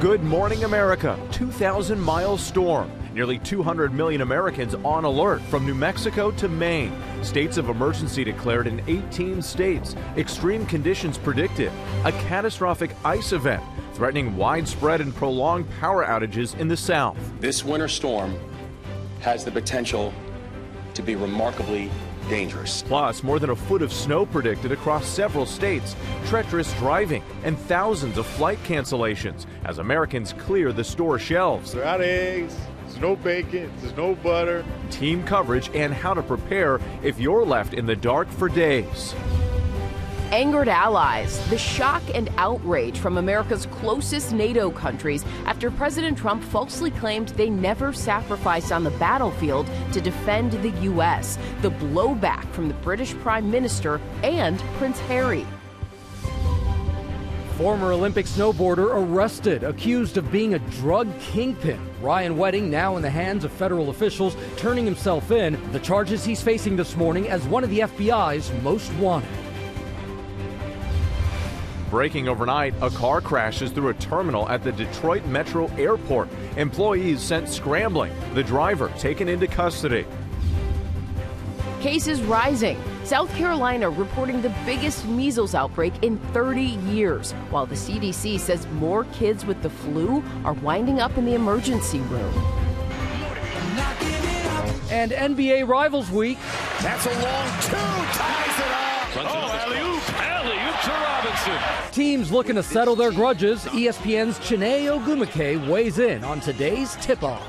Good morning, America. 2,000-mile storm. Nearly 200 million Americans on alert from New Mexico to Maine. States of emergency declared in 18 states. Extreme conditions predicted. A catastrophic ice event threatening widespread and prolonged power outages in the South. This winter storm has the potential to be remarkably dangerous. Plus, more than a foot of snow predicted across several states, treacherous driving, and thousands of flight cancellations as Americans clear the store shelves. They're out of eggs, there's no bacon, there's no butter. Team coverage and how to prepare if you're left in the dark for days. Angered allies, the shock and outrage from America's closest NATO countries after President Trump falsely claimed they never sacrificed on the battlefield to defend the U.S., the blowback from the British Prime Minister and Prince Harry. Former Olympic snowboarder arrested, accused of being a drug kingpin. Ryan Wedding now in the hands of federal officials, turning himself in. The charges he's facing this morning as one of the FBI's most wanted. Breaking overnight, a car crashes through a terminal at the Detroit Metro Airport. Employees sent scrambling. The driver taken into custody. Cases rising. South Carolina reporting the biggest measles outbreak in 30 years, while the CDC says more kids with the flu are winding up in the emergency room. And NBA Rivals Week. That's a long two, ties it up. Alley-oop to Robinson. Teams looking to settle their grudges. ESPN's Chiney Ogwumike weighs in on today's tip-off.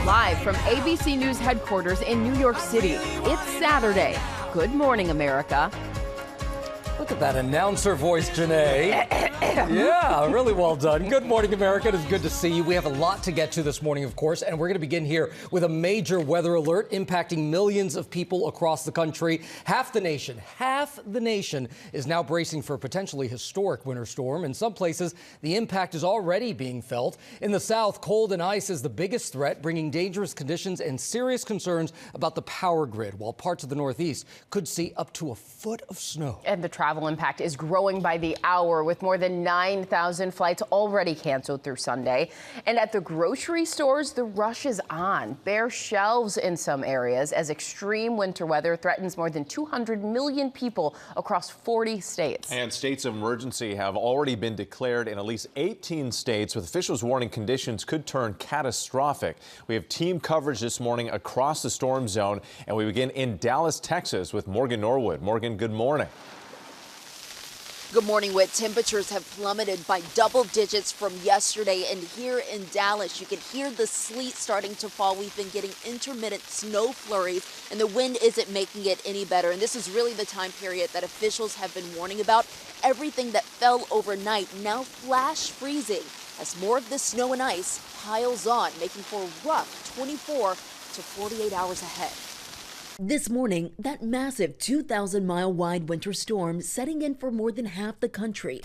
Live from ABC News headquarters in New York City, it's Saturday. Good morning, America. Look at that announcer voice, Janae. Yeah, really well done. Good morning, America. It is good to see you. We have a lot to get to this morning, of course, and we're going to begin here with a major weather alert impacting millions of people across the country. Half the nation is now bracing for a potentially historic winter storm. In some places, the impact is already being felt. In the South, cold and ice is the biggest threat, bringing dangerous conditions and serious concerns about the power grid, while parts of the Northeast could see up to a foot of snow. And the travel impact is growing by the hour, with more than 9,000 flights already canceled through Sunday. And at the grocery stores, the rush is on. Bare shelves in some areas as extreme winter weather threatens more than 200 million people across 40 states. And states of emergency have already been declared in at least 18 states, with officials warning conditions could turn catastrophic. We have team coverage this morning across the storm zone, and we begin in Dallas, Texas with Morgan Norwood. Morgan, good morning. Good morning, Whit. Temperatures have plummeted by double digits from yesterday, and here in Dallas, you can hear the sleet starting to fall. We've been getting intermittent snow flurries, and the wind isn't making it any better. And this is really the time period that officials have been warning about. Everything that fell overnight now flash freezing as more of the snow and ice piles on, making for a rough 24 to 48 hours ahead. This morning, that massive 2,000-mile wide winter storm setting in for more than half the country.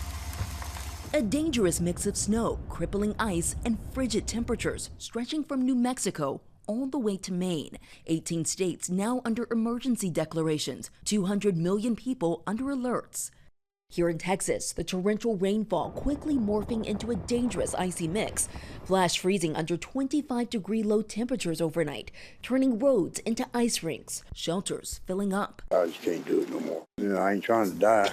A dangerous mix of snow, crippling ice, and frigid temperatures stretching from New Mexico all the way to Maine. 18 states now under emergency declarations, 200 million people under alerts. Here in Texas, the torrential rainfall quickly morphing into a dangerous icy mix. Flash freezing under 25-degree low temperatures overnight, turning roads into ice rinks, shelters filling up. I just can't do it no more. I ain't trying to die.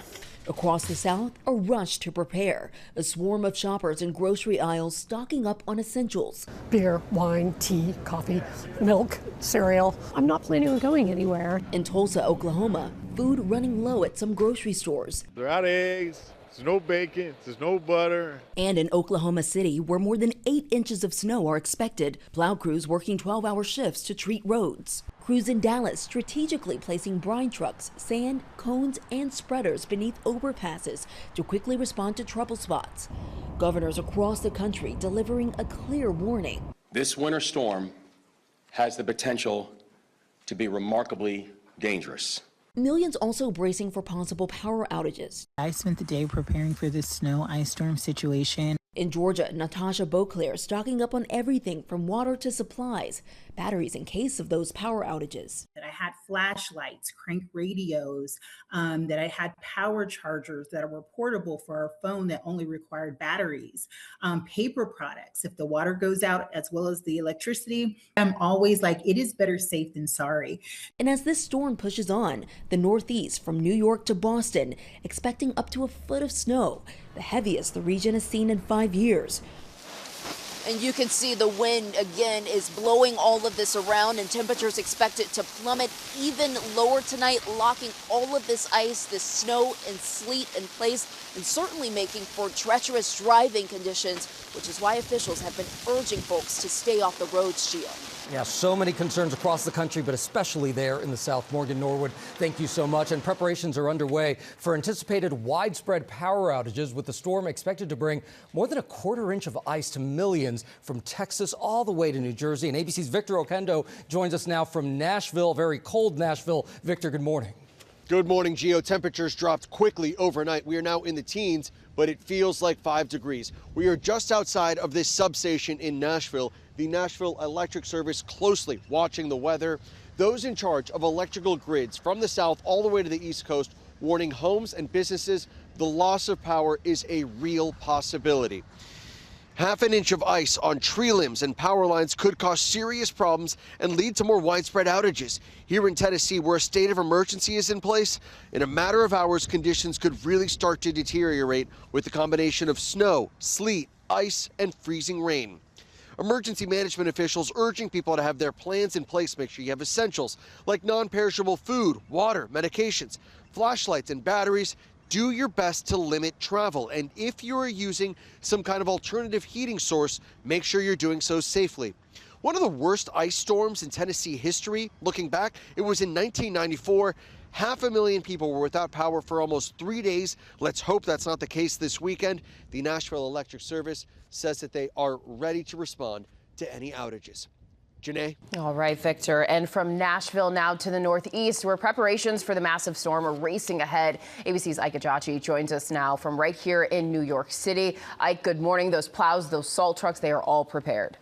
Across the South, a rush to prepare. A swarm of shoppers in grocery aisles stocking up on essentials. Beer, wine, tea, coffee, milk, cereal. I'm not planning on going anywhere. In Tulsa, Oklahoma, food running low at some grocery stores. They're out of eggs, there's no bacon, there's no butter. And in Oklahoma City, where more than 8 inches of snow are expected, plow crews working 12-hour shifts to treat roads. Crews in Dallas strategically placing brine trucks, sand, cones, and spreaders beneath overpasses to quickly respond to trouble spots. Governors across the country delivering a clear warning. This winter storm has the potential to be remarkably dangerous. Millions also bracing for possible power outages. I spent the day preparing for this snow ice storm situation. In Georgia, Natasha Beauclair stocking up on everything from water to supplies, batteries in case of those power outages. That I had flashlights, crank radios, that I had power chargers that were portable for our phone that only required batteries, paper products. If the water goes out as well as the electricity, I'm always like, it is better safe than sorry. And as this storm pushes on, the Northeast from New York to Boston, expecting up to a foot of snow, the heaviest the region has seen in 5 years. And you can see the wind again is blowing all of this around, and temperatures expected to plummet even lower tonight, locking all of this ice, this snow and sleet in place, and certainly making for treacherous driving conditions, which is why officials have been urging folks to stay off the roads, Gio. Yeah, so many concerns across the country, but especially there in the South. Morgan Norwood, thank you so much. And preparations are underway for anticipated widespread power outages, with the storm expected to bring more than a quarter inch of ice to millions from Texas all the way to New Jersey. And ABC's Victor Oquendo joins us now from Nashville, very cold Nashville. Victor, good morning. Good morning, Gio. Temperatures dropped quickly overnight. We are now in the teens, but it feels like 5 degrees. We are just outside of this substation in Nashville. The Nashville Electric Service closely watching the weather. Those in charge of electrical grids from the south all the way to the East Coast warning homes and businesses the loss of power is a real possibility. Half an inch of ice on tree limbs and power lines could cause serious problems and lead to more widespread outages. Here in Tennessee, where a state of emergency is in place, in a matter of hours, conditions could really start to deteriorate with the combination of snow, sleet, ice, and freezing rain. Emergency management officials urging people to have their plans in place. Make sure you have essentials like non-perishable food, water, medications, flashlights, and batteries. Do your best to limit travel. And if you are using some kind of alternative heating source, make sure you're doing so safely. One of the worst ice storms in Tennessee history, looking back, it was in 1994. 500,000 people were without power for almost 3 days. Let's hope that's not the case this weekend. The Nashville Electric Service says that they are ready to respond to any outages. Janae? All right, Victor. And from Nashville now to the Northeast, where preparations for the massive storm are racing ahead. ABC's Ike Ejiochi joins us now from right here in New York City. Ike, good morning. Those plows, those salt trucks, they are all prepared.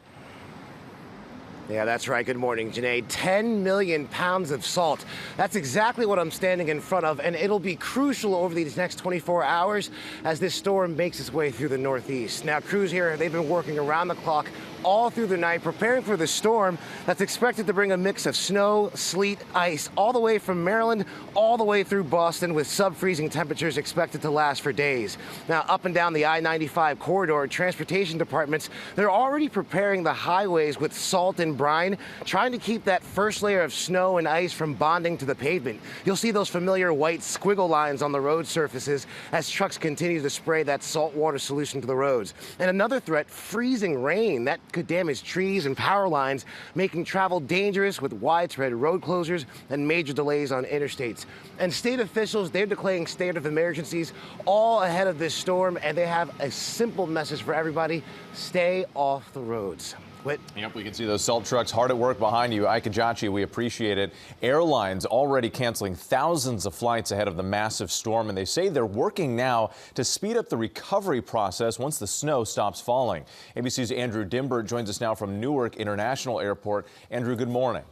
Yeah, that's right. Good morning, Janae. 10 million pounds of salt. That's exactly what I'm standing in front of, and it'll be crucial over these next 24 hours as this storm makes its way through the Northeast. Now, crews here, they've been working around the clock all through the night, preparing for the storm that's expected to bring a mix of snow, sleet, ice, all the way from Maryland, all the way through Boston, with sub-freezing temperatures expected to last for days. Now, up and down the I-95 corridor, transportation departments, they're already preparing the highways with salt and brine, trying to keep that first layer of snow and ice from bonding to the pavement. You'll see those familiar white squiggle lines on the road surfaces as trucks continue to spray that saltwater solution to the roads. And another threat, freezing rain. That could damage trees and power lines, making travel dangerous with widespread road closures and major delays on interstates. And state officials, they're declaring state of emergencies all ahead of this storm, and they have a simple message for everybody: stay off the roads. Yep, we can see those salt trucks hard at work behind you. Ike Ejiochi, we appreciate it. Airlines already canceling thousands of flights ahead of the massive storm, and they say they're working now to speed up the recovery process once the snow stops falling. ABC's Andrew Dimbert joins us now from Newark International Airport. Andrew, good morning.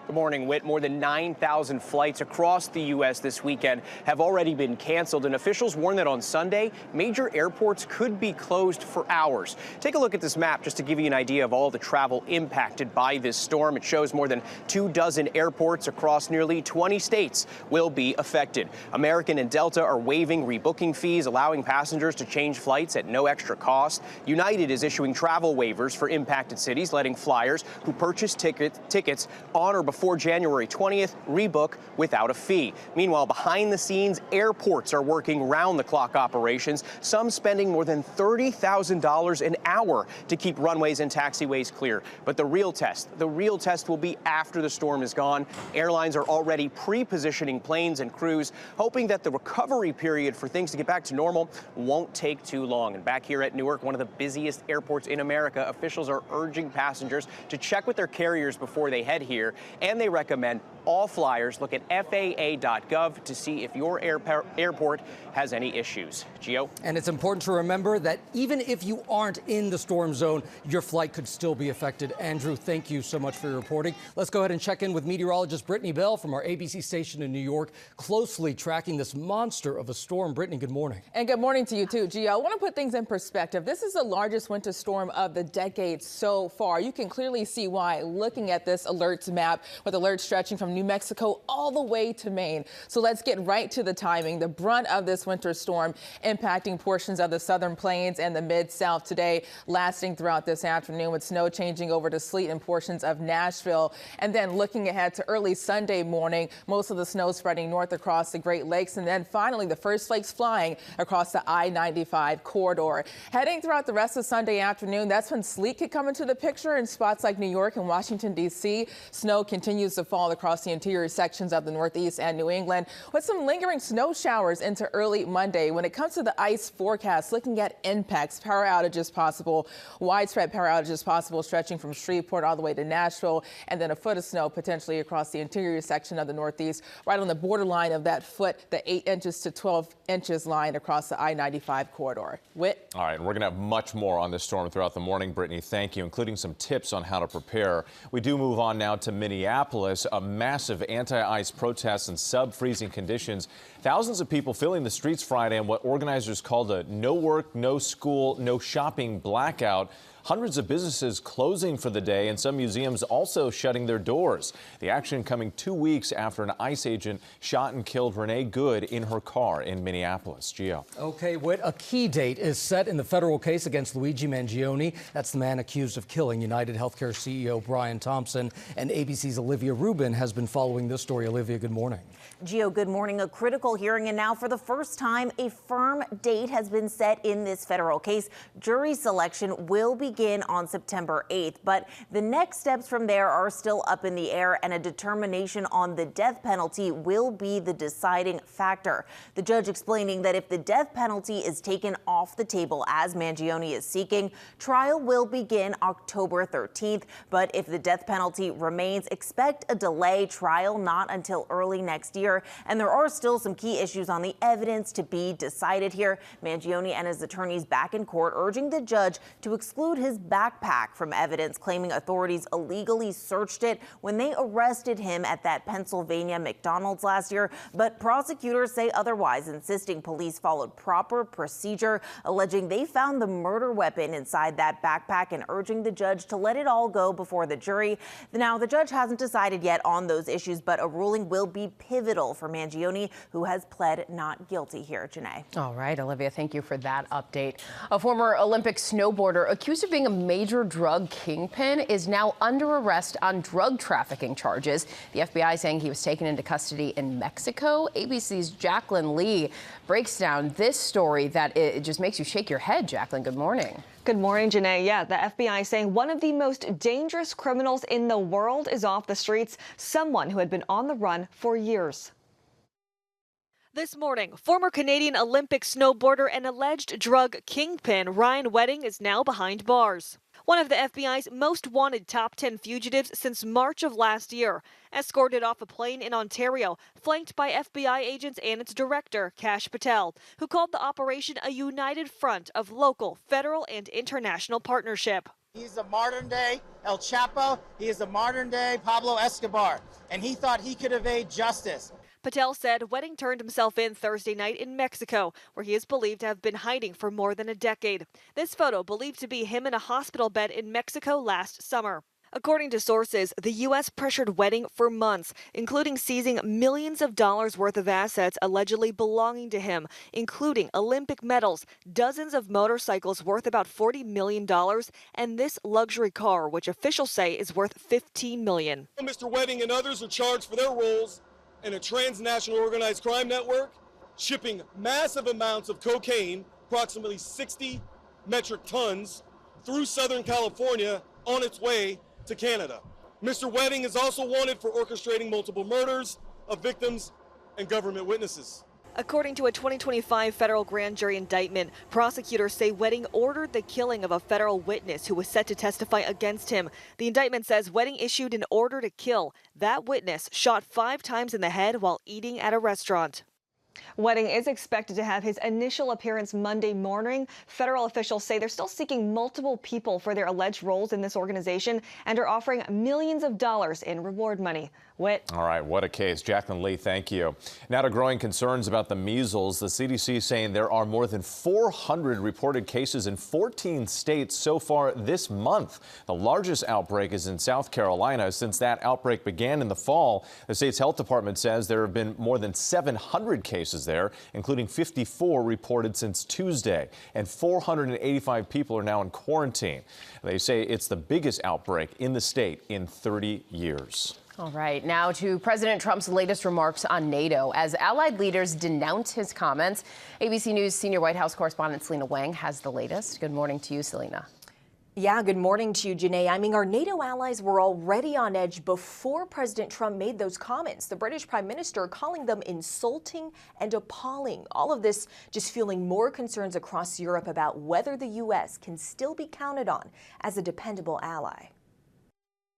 Good morning, Whit. More than 9,000 flights across the U.S. this weekend have already been canceled, and officials warn that on Sunday, major airports could be closed for hours. Take a look at this map just to give you an idea of all the travel impacted by this storm. It shows more than 24 airports across nearly 20 states will be affected. American and Delta are waiving rebooking fees, allowing passengers to change flights at no extra cost. United is issuing travel waivers for impacted cities, letting flyers who purchase tickets on or before January 20th rebook without a fee. Meanwhile, behind the scenes, airports are working round-the-clock operations, some spending more than $30,000 an hour to keep runways and taxiways clear. But the real test will be after the storm is gone. Airlines are already pre-positioning planes and crews, hoping that the recovery period for things to get back to normal won't take too long. And back here at Newark, one of the busiest airports in America, officials are urging passengers to check with their carriers before they head here And they recommend all flyers look at FAA.gov to see if your airport has any issues. Gio? And it's important to remember that even if you aren't in the storm zone, your flight could still be affected. Andrew, thank you so much for your reporting. Let's go ahead and check in with meteorologist Brittany Bell from our ABC station in New York, closely tracking this monster of a storm. Brittany, good morning. And good morning to you too, Gio. I want to put things in perspective. This is the largest winter storm of the decade so far. You can clearly see why looking at this alerts map, with alerts stretching from New Mexico all the way to Maine. So let's get right to the timing. The brunt of this winter storm impacting portions of the southern plains and the mid-south today, lasting throughout this afternoon, with snow changing over to sleet in portions of Nashville. And then looking ahead to early Sunday morning, most of the snow spreading north across the Great Lakes. And then finally, the first flakes flying across the I-95 corridor. Heading throughout the rest of Sunday afternoon, that's when sleet could come into the picture in spots like New York and Washington, D.C. Snow continues to fall across the interior sections of the Northeast and New England, with some lingering snow showers into early Monday. When it comes to the ice forecast, looking at impacts, power outages possible, widespread power outages possible, stretching from Shreveport all the way to Nashville, and then a foot of snow potentially across the interior section of the Northeast, right on the borderline of that foot, the 8 inches to 12 inches line across the I-95 corridor. Whit? All right, and we're going to have much more on this storm throughout the morning, Brittany. Thank you, including some tips on how to prepare. We do move on now to Minneapolis. A massive anti-ice protests and sub-freezing conditions. Thousands of people filling the streets Friday in what organizers called a no work, no school, no shopping blackout. Hundreds of businesses closing for the day and some museums also shutting their doors. The action coming 2 weeks after an ICE agent shot and killed Renee Good in her car in Minneapolis. Gio. Okay, Whit, a key date is set in the federal case against Luigi Mangione. That's the man accused of killing United Healthcare CEO Brian Thompson. And ABC's Olivia Rubin has been following this story. Olivia, good morning. Gio, good morning. A critical hearing, and now for the first time, a firm date has been set in this federal case. Jury selection will begin on September 8th, but the next steps from there are still up in the air, and a determination on the death penalty will be the deciding factor. The judge explaining that if the death penalty is taken off the table, as Mangione is seeking, trial will begin October 13th. But if the death penalty remains, expect a delay, trial not until early next year. And there are still some key issues on the evidence to be decided here. Mangione and his attorneys back in court urging the judge to exclude his backpack from evidence, claiming authorities illegally searched it when they arrested him at that Pennsylvania McDonald's last year. But prosecutors say otherwise, insisting police followed proper procedure, alleging they found the murder weapon inside that backpack and urging the judge to let it all go before the jury. Now, the judge hasn't decided yet on those issues, but a ruling will be pivotal for Mangione, who has pled not guilty here. Janae. All right, Olivia, thank you for that update. A former Olympic snowboarder accused of being a major drug kingpin is now under arrest on drug trafficking charges. The FBI saying he was taken into custody in Mexico. ABC's Jacqueline Lee breaks down this story that it just makes you shake your head. Jacqueline, good morning. Good morning, Janae. Yeah, the FBI saying one of the most dangerous criminals in the world is off the streets, someone who had been on the run for years. This morning, former Canadian Olympic snowboarder and alleged drug kingpin Ryan Wedding is now behind bars. One of the FBI's most wanted top 10 fugitives since March of last year, escorted off a plane in Ontario, flanked by FBI agents and its director, Kash Patel, who called the operation a united front of local, federal, and international partnership. He's a modern-day El Chapo. He is a modern-day Pablo Escobar, and he thought he could evade justice. Patel said Wedding turned himself in Thursday night in Mexico, where he is believed to have been hiding for more than a decade. This photo believed to be him in a hospital bed in Mexico last summer. According to sources, the U.S. pressured Wedding for months, including seizing millions of dollars worth of assets allegedly belonging to him, including Olympic medals, dozens of motorcycles worth about $40 million, and this luxury car, which officials say is worth $15 million. Mr. Wedding and others are charged for their roles in a transnational organized crime network, shipping massive amounts of cocaine, approximately 60 metric tons, through Southern California on its way to Canada. Mr. Wedding is also wanted for orchestrating multiple murders of victims and government witnesses. According to a 2025 federal grand jury indictment, prosecutors say Wedding ordered the killing of a federal witness who was set to testify against him. The indictment says Wedding issued an order to kill. That witness shot 5 times in the head while eating at a restaurant. Wedding is expected to have his initial appearance Monday morning. Federal officials say they're still seeking multiple people for their alleged roles in this organization and are offering millions of dollars in reward money. Whit. All right, what a case. Jacqueline Lee, thank you. Now to growing concerns about the measles. The CDC saying there are more than 400 reported cases in 14 states so far this month. The largest outbreak is in South Carolina. Since that outbreak began in the fall, the state's health department says there have been more than 700 cases there, including 54 reported since Tuesday. And 485 people are now in quarantine. They say it's the biggest outbreak in the state in 30 years. All right, now to President Trump's latest remarks on NATO. As allied leaders denounce his comments, ABC News senior White House correspondent Selena Wang has the latest. Good morning to you, Selena. Yeah, good morning to you, Janae. I mean, our NATO allies were already on edge before President Trump made those comments. The British Prime Minister calling them insulting and appalling. All of this just fueling more concerns across Europe about whether the U.S. can still be counted on as a dependable ally.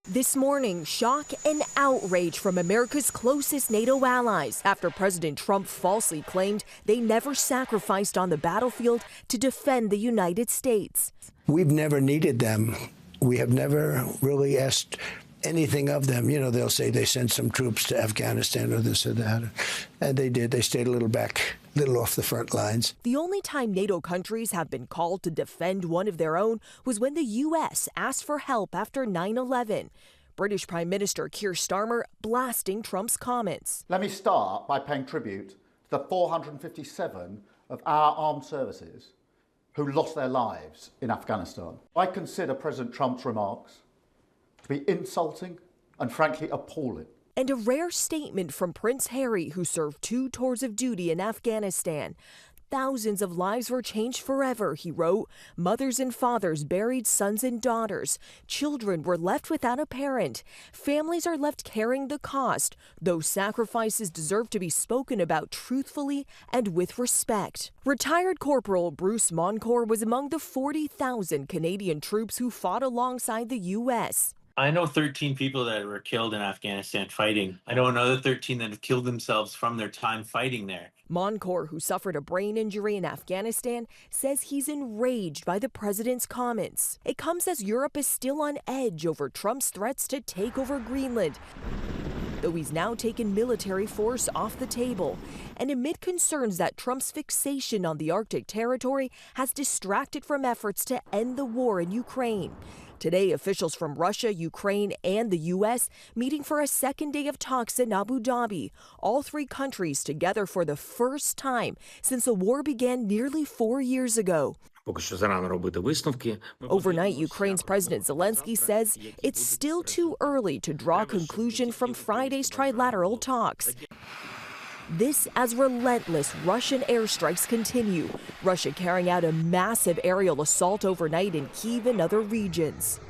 This morning, shock and outrage from America's closest NATO allies after President Trump falsely claimed they never sacrificed on the battlefield to defend the United States. We've never needed them. We have never really asked anything of them. You know, they'll say they sent some troops to Afghanistan or this or that. And they did. They stayed a little back, a little off the front lines. The only time NATO countries have been called to defend one of their own was when the U.S. asked for help after 9/11. British Prime Minister Keir Starmer blasting Trump's comments. Let me start by paying tribute to the 457 of our armed services who lost their lives in Afghanistan. I consider President Trump's remarks to be insulting and frankly appalling. And a rare statement from Prince Harry, who served 2 tours of duty in Afghanistan. Thousands of lives were changed forever, he wrote. Mothers and fathers buried sons and daughters. Children were left without a parent. Families are left carrying the cost. Those sacrifices deserve to be spoken about truthfully and with respect. Retired Corporal Bruce Moncourt was among the 40,000 Canadian troops who fought alongside the U.S. I know 13 people that were killed in Afghanistan fighting. I know another 13 that have killed themselves from their time fighting there. Moncourt, who suffered a brain injury in Afghanistan, says he's enraged by the president's comments. It comes as Europe is still on edge over Trump's threats to take over Greenland, though he's now taken military force off the table. And amid concerns that Trump's fixation on the Arctic territory has distracted from efforts to end the war in Ukraine. Today, officials from Russia, Ukraine, and the U.S. meeting for a second day of talks in Abu Dhabi. All 3 countries together for the first time since the war began nearly 4 years ago. Overnight, Ukraine's President Zelensky says it's still too early to draw a conclusion from Friday's trilateral talks. This as relentless Russian airstrikes continue. Russia carrying out a massive aerial assault overnight in Kyiv and other regions.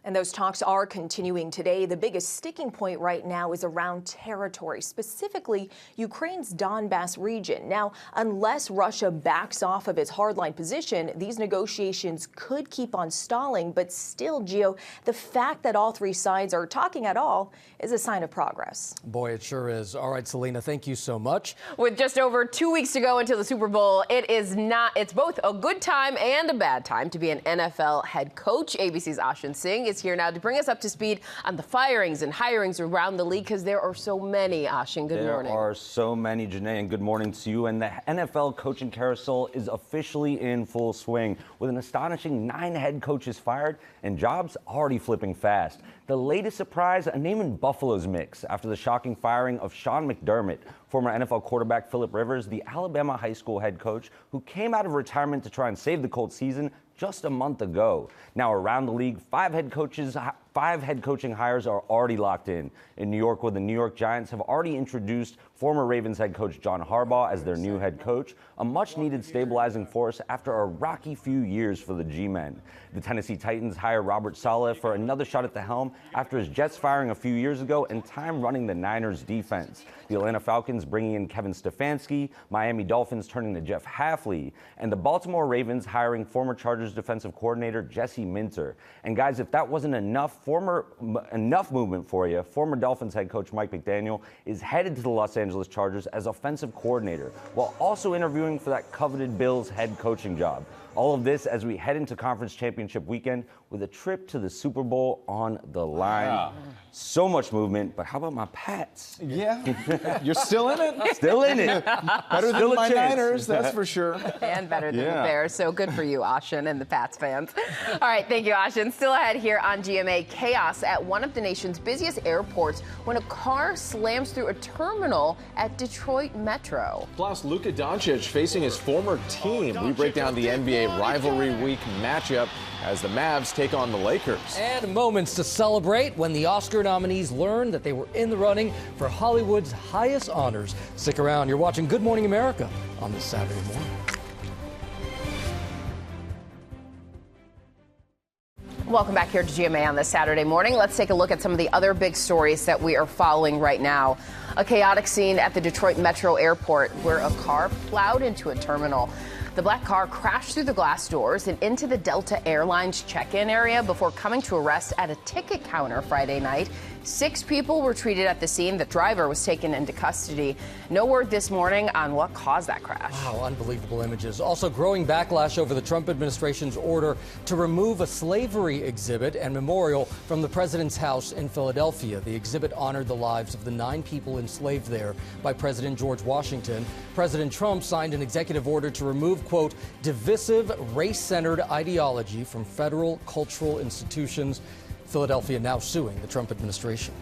And those talks are continuing today. The biggest sticking point right now is around territory, specifically Ukraine's Donbas region. Now, unless Russia backs off of its hardline position, these negotiations could keep on stalling. But still, Gio, the fact that all 3 sides are talking at all is a sign of progress. Boy, it sure is. All right, Selena, thank you so much. With just over 2 weeks to go until the Super Bowl, it's both a good time and a bad time to be an NFL head coach. ABC's Ashin Singh is here now to bring us up to speed on the firings and hirings around the league, because there are so many. Ashin, good morning. There are so many, Janae, and good morning to you. And the NFL coaching carousel is officially in full swing, with an astonishing 9 head coaches fired and jobs already flipping fast. The latest surprise, a name in Buffalo's mix after the shocking firing of Sean McDermott. Former NFL quarterback Phillip Rivers, the Alabama high school head coach who came out of retirement to try and save the Colts season just a month ago. Now around the league, 5 head coaches 5 head coaching hires are already locked in. In New York, where the New York Giants have already introduced former Ravens head coach John Harbaugh as their new head coach, a much-needed stabilizing force after a rocky few years for the G-men. The Tennessee Titans hire Robert Saleh for another shot at the helm after his Jets firing a few years ago and time running the Niners defense. The Atlanta Falcons bringing in Kevin Stefanski, Miami Dolphins turning to Jeff Hafley, and the Baltimore Ravens hiring former Chargers defensive coordinator Jesse Minter. And guys, if that wasn't enough movement for you, former Dolphins head coach Mike McDaniel is headed to the Los Angeles Chargers as offensive coordinator, while also interviewing for that coveted Bills head coaching job. All of this as we head into conference championship weekend with a trip to the Super Bowl on the line. Wow. So much movement, but how about my Pats? Yeah, you're still in it. Still in it. Better Still than a my chance. Niners, that's for sure. And better than the Bears. So good for you, Ashin, and the Pats fans. All right, thank you, Ashin. Still ahead here on GMA, chaos at one of the nation's busiest airports when a car slams through a terminal at Detroit Metro. Plus, Luka Doncic facing his former team. We break down the NBA rivalry week matchup as the Mavs take on the Lakers. And moments to celebrate when the Oscar nominees learned that they were in the running for Hollywood's highest honors. Stick around. You're watching Good Morning America on this Saturday morning. Welcome back here to GMA on this Saturday morning. Let's take a look at some of the other big stories that we are following right now. A chaotic scene at the Detroit Metro Airport where a car plowed into a terminal. The black car crashed through the glass doors and into the Delta Airlines check-in area before coming to a rest at a ticket counter Friday night. 6 people were treated at the scene. The driver was taken into custody. No word this morning on what caused that crash. Wow, unbelievable images. Also, growing backlash over the Trump administration's order to remove a slavery exhibit and memorial from the president's house in Philadelphia. The exhibit honored the lives of the 9 people enslaved there by President George Washington. President Trump signed an executive order to remove, quote, divisive, race-centered ideology from federal cultural institutions. Philadelphia now suing the Trump administration.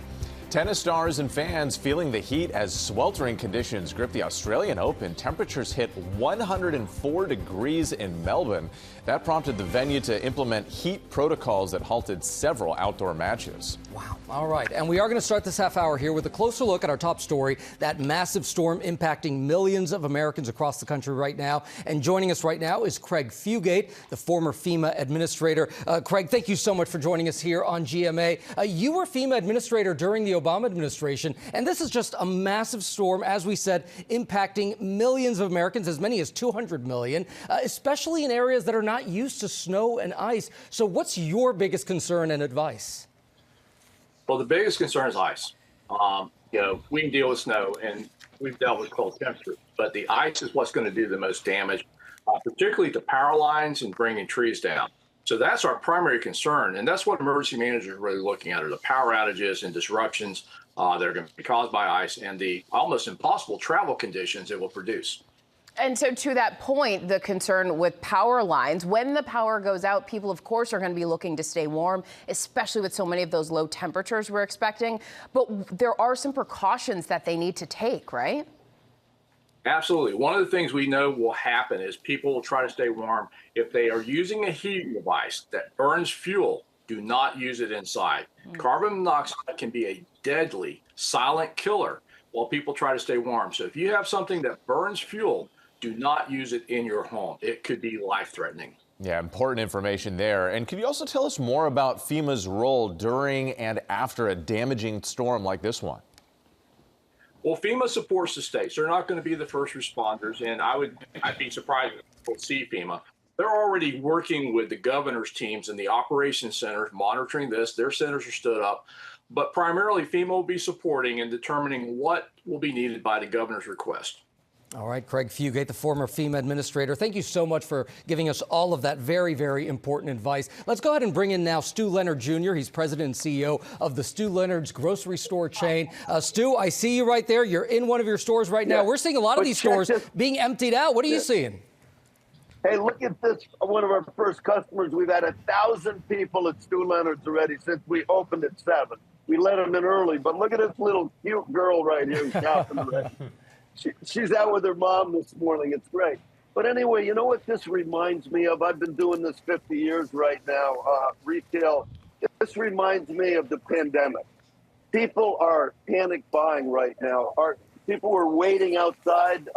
Tennis stars and fans feeling the heat as sweltering conditions grip the Australian Open. Temperatures hit 104 degrees in Melbourne. That prompted the venue to implement heat protocols that halted several outdoor matches. Wow. All right. And we are going to start this half hour here with a closer look at our top story, that massive storm impacting millions of Americans across the country right now. And joining us right now is Craig Fugate, the former FEMA administrator. Craig, thank you so much for joining us here on GMA. You were FEMA administrator during the Obama administration, and this is just a massive storm, as we said, impacting millions of Americans, as many as 200 million, especially in areas that are not used to snow and ice. So what's your biggest concern and advice? Well, the biggest concern is ice. We can deal with snow, and we've dealt with cold temperatures, but the ice is what's going to do the most damage, particularly to power lines and bringing trees down. So that's our primary concern, and that's what emergency managers are really looking at, are the power outages and disruptions that are going to be caused by ice and the almost impossible travel conditions it will produce. And so to that point, the concern with power lines, when the power goes out, people, of course, are going to be looking to stay warm, especially with so many of those low temperatures we're expecting. But there are some precautions that they need to take, right? Absolutely. One of the things we know will happen is people will try to stay warm. If they are using a heating device that burns fuel, do not use it inside. Carbon monoxide can be a deadly silent killer while people try to stay warm. So if you have something that burns fuel, do not use it in your home. It could be life-threatening. Yeah, important information there. And could you also tell us more about FEMA's role during and after a damaging storm like this one? Well, FEMA supports the states. They're not going to be the first responders, and I'd be surprised if people see FEMA. They're already working with the governor's teams and the operations centers, monitoring this. Their centers are stood up. But primarily, FEMA will be supporting and determining what will be needed by the governor's request. All right, Craig Fugate, the former FEMA administrator. Thank you so much for giving us all of that very, very important advice. Let's go ahead and bring in now Stu Leonard Jr. He's president and CEO of the Stu Leonard's grocery store chain. Stu, I see you right there. You're in one of your stores right now. We're seeing a lot of these stores being emptied out. What are you seeing? Hey, look at this. One of our first customers. We've had 1,000 people at Stu Leonard's already since we opened at 7. We let them in early, but look at this little cute girl right here shopping already. She's out with her mom this morning. It's great. But anyway, you know what this reminds me of? I've been doing this 50 years right now, retail. It This reminds me of the pandemic. People are panic buying right now. People were waiting outside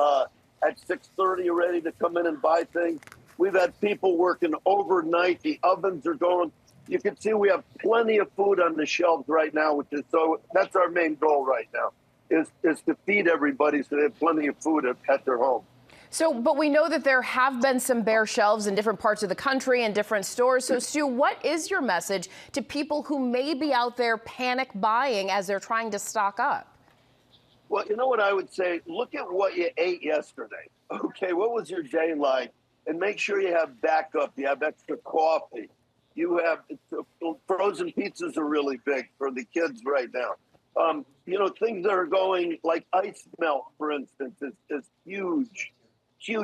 at 6:30 ready to come in and buy things. We've had people working overnight. The ovens are going. You can see we have plenty of food on the shelves right now, that's our main goal right now, is to feed everybody so they have plenty of food at their home. So, but we know that there have been some bare shelves in different parts of the country and different stores. So, Stu, what is your message to people who may be out there panic buying as they're trying to stock up? Well, you know what I would say? Look at what you ate yesterday. Okay, what was your day like? And make sure you have backup. You have extra coffee. You have frozen pizzas are really big for the kids right now. Things that are going like ice melt, for instance, is huge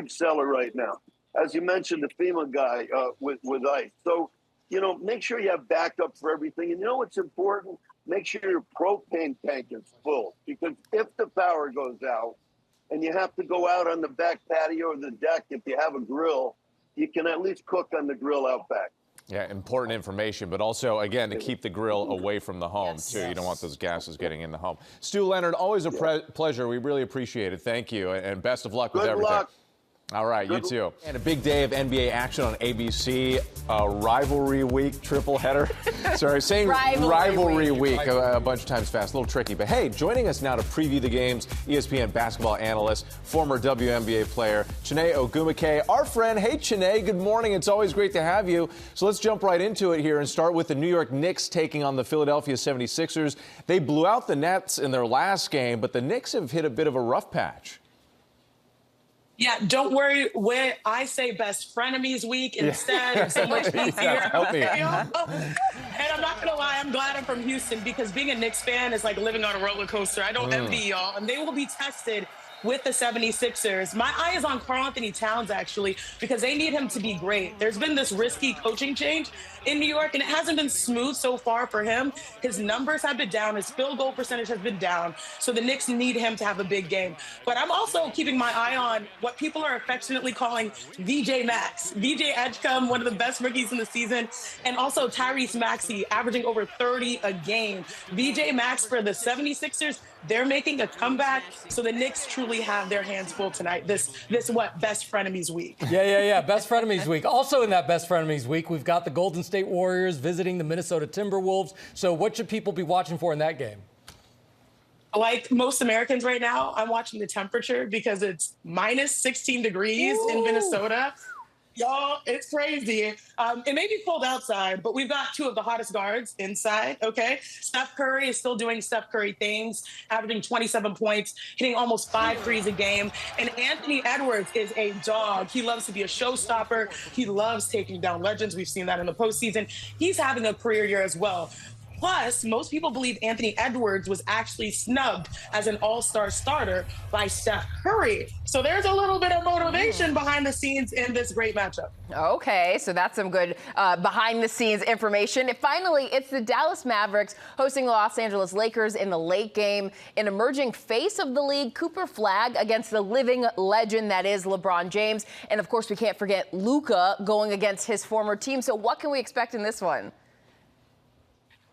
seller right now. As you mentioned, the FEMA guy with ice. So, make sure you have backup for everything. And you know what's important? Make sure your propane tank is full, because if the power goes out and you have to go out on the back patio or the deck, if you have a grill, you can at least cook on the grill out back. Yeah, important information, but also, again, to keep the grill away from the home, too. You don't want those gases getting in the home. Stu Leonard, always a pleasure. We really appreciate it. Thank you, and best of luck with everything. Luck. All right, you too. And a big day of NBA action on ABC. Rivalry week, triple header. Sorry, saying rivalry week a bunch of times fast, a little tricky. But hey, joining us now to preview the games, ESPN basketball analyst, former WNBA player, Chiney Ogwumike, our friend. Hey, Chiney, good morning. It's always great to have you. So let's jump right into it here and start with the New York Knicks taking on the Philadelphia 76ers. They blew out the Nets in their last game, but the Knicks have hit a bit of a rough patch. Yeah, don't worry when I say best frenemies week instead. It's so much easier. Help me. And I'm not going to lie, I'm glad I'm from Houston, because being a Knicks fan is like living on a roller coaster. I don't envy y'all. And they will be tested with the 76ers. My eye is on Karl-Anthony Towns, actually, because they need him to be great. There's been this risky coaching change in New York, and it hasn't been smooth so far for him. His numbers have been down. His field goal percentage has been down. So the Knicks need him to have a big game. But I'm also keeping my eye on what people are affectionately calling VJ Max. VJ Edgecombe, one of the best rookies in the season, and also Tyrese Maxey, averaging over 30 a game. VJ Max for the 76ers, they're making a comeback. So the Knicks truly have their hands full tonight. This best frenemies week. Yeah. Best frenemies week. Also in that best frenemies week, we've got the Golden State Warriors visiting the Minnesota Timberwolves. So what should people be watching for in that game? Like most Americans right now, I'm watching the temperature because it's minus 16 degrees in Minnesota. Y'all, it's crazy. It may be cold outside, but we've got two of the hottest guards inside, okay? Steph Curry is still doing Steph Curry things, averaging 27 points, hitting almost 5 threes a game. And Anthony Edwards is a dog. He loves to be a showstopper. He loves taking down legends. We've seen that in the postseason. He's having a career year as well. Plus, most people believe Anthony Edwards was actually snubbed as an all-star starter by Steph Curry. So there's a little bit of motivation behind the scenes in this great matchup. Okay, so that's some good behind-the-scenes information. And finally, it's the Dallas Mavericks hosting the Los Angeles Lakers in the late game. An emerging face of the league, Cooper Flagg, against the living legend that is LeBron James. And, of course, we can't forget Luka going against his former team. So what can we expect in this one?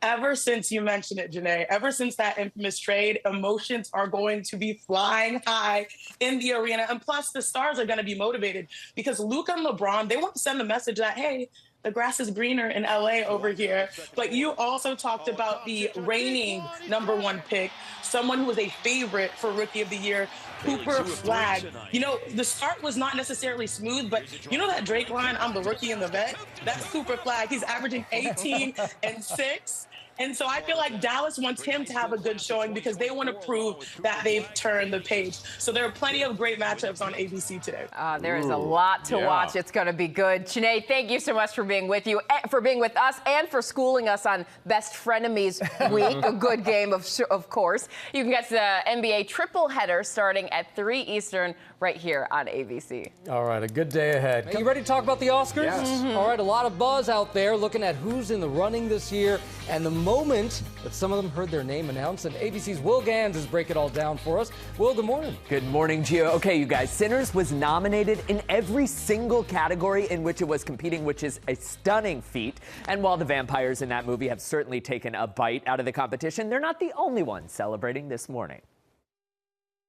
Ever since you mentioned it, Janae, ever since that infamous trade, emotions are going to be flying high in the arena. And plus, the stars are going to be motivated because Luka and LeBron, they want to send the message that, hey, the grass is greener in LA over here. But you also talked about the reigning #1 pick, someone who was a favorite for Rookie of the Year, Cooper Flagg. You know, the start was not necessarily smooth, but you know that Drake line, I'm the rookie and the vet? That's Cooper Flagg. He's averaging 18 and 6. And so I feel like Dallas wants him to have a good showing because they want to prove that they've turned the page. So there are plenty of great matchups on ABC today. There is a lot to watch. It's going to be good. Chiney, thank you so much for being with us, and for schooling us on Best Frenemies Week. A good game, of course. You can get the NBA triple header starting at 3 Eastern right here on ABC. All right, a good day ahead. Are you ready to talk about the Oscars? Yes. All right, a lot of buzz out there looking at who's in the running this year, and the moment that some of them heard their name announced, and ABC's Will Gans is breaking it all down for us. Will, good morning. Good morning, Gio. Okay, you guys, Sinners was nominated in every single category in which it was competing, which is a stunning feat. And while the vampires in that movie have certainly taken a bite out of the competition, they're not the only ones celebrating this morning.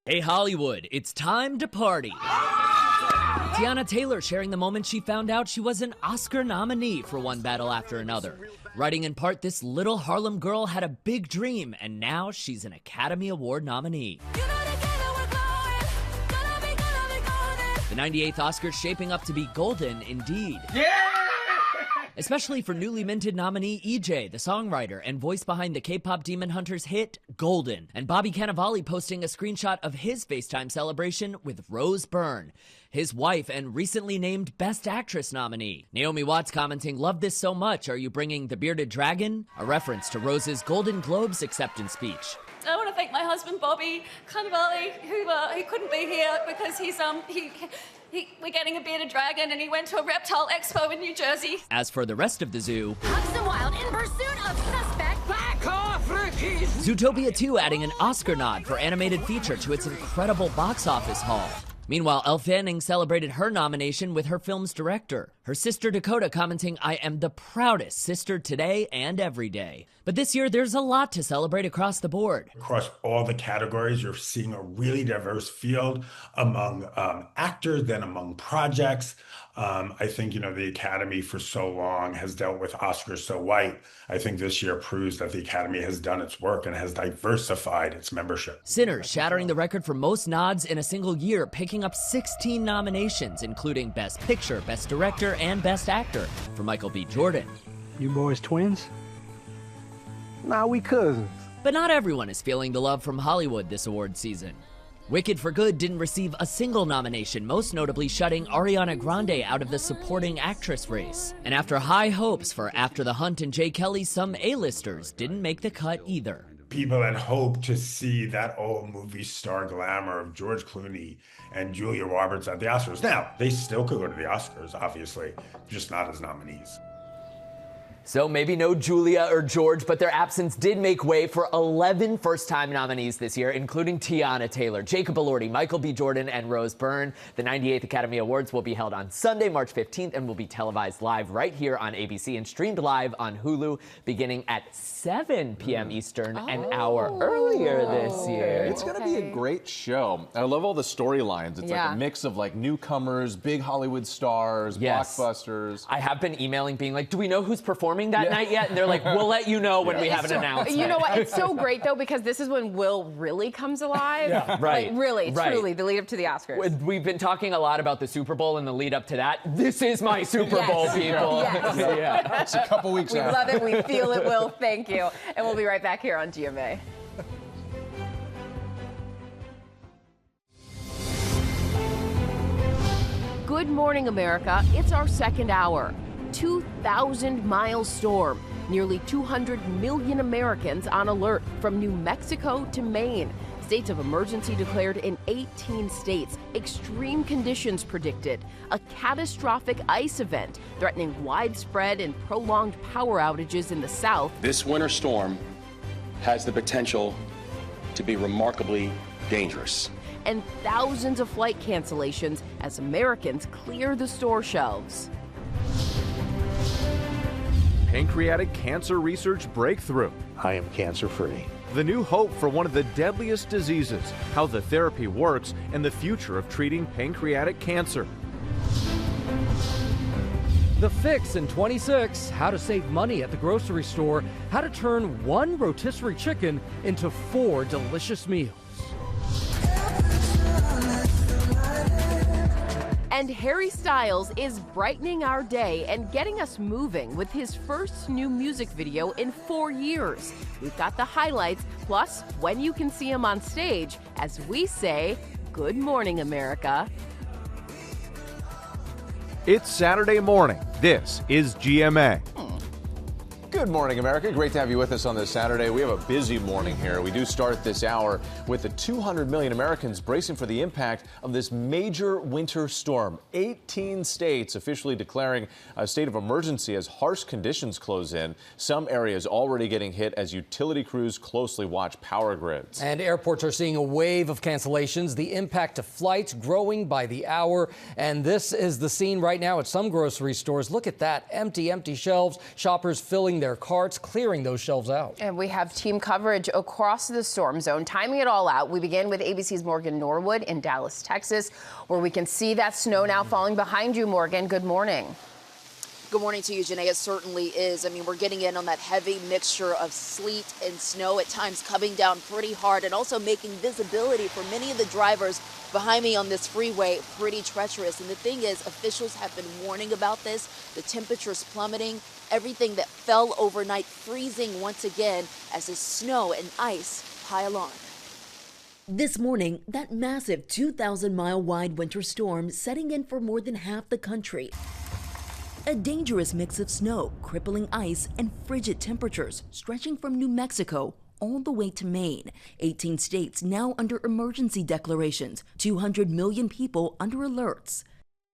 Hey Hollywood, it's time to party. Tiana Taylor sharing the moment she found out she was an Oscar nominee for One Battle After Another. Writing in part, this little Harlem girl had a big dream, and now she's an Academy Award nominee. The 98th Oscars shaping up to be golden indeed. Especially for newly minted nominee EJ, the songwriter and voice behind the K-pop Demon Hunters hit Golden. And Bobby Cannavale posting a screenshot of his FaceTime celebration with Rose Byrne, his wife and recently named Best Actress nominee. Naomi Watts commenting, "Love this so much. Are you bringing the bearded dragon?" A reference to Rose's Golden Globes acceptance speech. I want to thank my husband, Bobby Cannavale, who couldn't be here because we're getting a bearded dragon and he went to a reptile expo in New Jersey. As for the rest of the zoo, Hudson Wild in pursuit of suspect. Back off, Ricky! Zootopia 2 adding an Oscar nod for animated feature to its incredible box office haul. Meanwhile, Elle Fanning celebrated her nomination with her film's director. Her sister Dakota commenting, "I am the proudest sister today and every day." But this year, there's a lot to celebrate across the board. Across all the categories, you're seeing a really diverse field among actors, then among projects. I think, the Academy for so long has dealt with Oscars so white. I think this year proves that the Academy has done its work and has diversified its membership. Sinners shattering the record for most nods in a single year, picking up 16 nominations, including Best Picture, Best Director, and Best Actor for Michael B. Jordan. You boys twins? Nah, we cousins. But not everyone is feeling the love from Hollywood this award season. Wicked for Good didn't receive a single nomination, most notably shutting Ariana Grande out of the supporting actress race. And after high hopes for After the Hunt and Jay Kelly, some A-listers didn't make the cut either. People had hoped to see that old movie star glamour of George Clooney and Julia Roberts at the Oscars. Now, they still could go to the Oscars, obviously, just not as nominees. So maybe no Julia or George, but their absence did make way for 11 first-time nominees this year, including Tiana Taylor, Jacob Elordi, Michael B. Jordan, and Rose Byrne. The 98th Academy Awards will be held on Sunday, March 15th, and will be televised live right here on ABC and streamed live on Hulu beginning at 7 p.m. Eastern, an hour earlier this year. It's going to be a great show. I love all the storylines. It's like a mix of newcomers, big Hollywood stars, blockbusters. I have been emailing being like, do we know who's performing that night yet? And they're like, we'll let you know when we have an announcement. You know what? It's so great, though, because this is when Will really comes alive. Yeah, right. Like, really, truly, the lead up to the Oscars. We've been talking a lot about the Super Bowl and the lead up to that. This is my Super Bowl, people. Yes. It's a couple weeks We out. love it. We feel it, Will. Thank you. And we'll be right back here on GMA. Good morning, America. It's our second hour. 2,000-mile storm. Nearly 200 million Americans on alert from New Mexico to Maine. States of emergency declared in 18 states. Extreme conditions predicted. A catastrophic ice event threatening widespread and prolonged power outages in the South. This winter storm has the potential to be remarkably dangerous. And thousands of flight cancellations as Americans clear the store shelves. Pancreatic cancer research breakthrough. I am cancer-free. The new hope for one of the deadliest diseases, how the therapy works, and the future of treating pancreatic cancer. The Fix in 26, how to save money at the grocery store, how to turn one rotisserie chicken into 4 delicious meals. And Harry Styles is brightening our day and getting us moving with his first new music video in 4 years. We've got the highlights, plus when you can see him on stage, as we say, good morning, America. It's Saturday morning. This is GMA. Good morning, America. Great to have you with us on this Saturday. We have a busy morning here. We do start this hour with the 200 million Americans bracing for the impact of this major winter storm. 18 states officially declaring a state of emergency as harsh conditions close in. Some areas already getting hit as utility crews closely watch power grids. And airports are seeing a wave of cancellations. The impact to flights growing by the hour. And this is the scene right now at some grocery stores. Look at that. Empty shelves. Shoppers filling their carts, clearing those shelves out. And we have team coverage across the storm zone, timing it all out. We begin with ABC's Morgan Norwood in Dallas, Texas, where we can see that snow now falling behind you, Morgan. Good morning. Good morning to you, Janae. It certainly is. I mean, we're getting in on that heavy mixture of sleet and snow, at times coming down pretty hard, and also making visibility for many of the drivers behind me on this freeway pretty treacherous. And the thing is, officials have been warning about this. The temperatures plummeting, everything that fell overnight freezing once again as the snow and ice pile on. This morning, that massive 2,000-mile wide winter storm setting in for more than half the country. A dangerous mix of snow, crippling ice, and frigid temperatures stretching from New Mexico all the way to Maine. 18 states now under emergency declarations, 200 million people under alerts.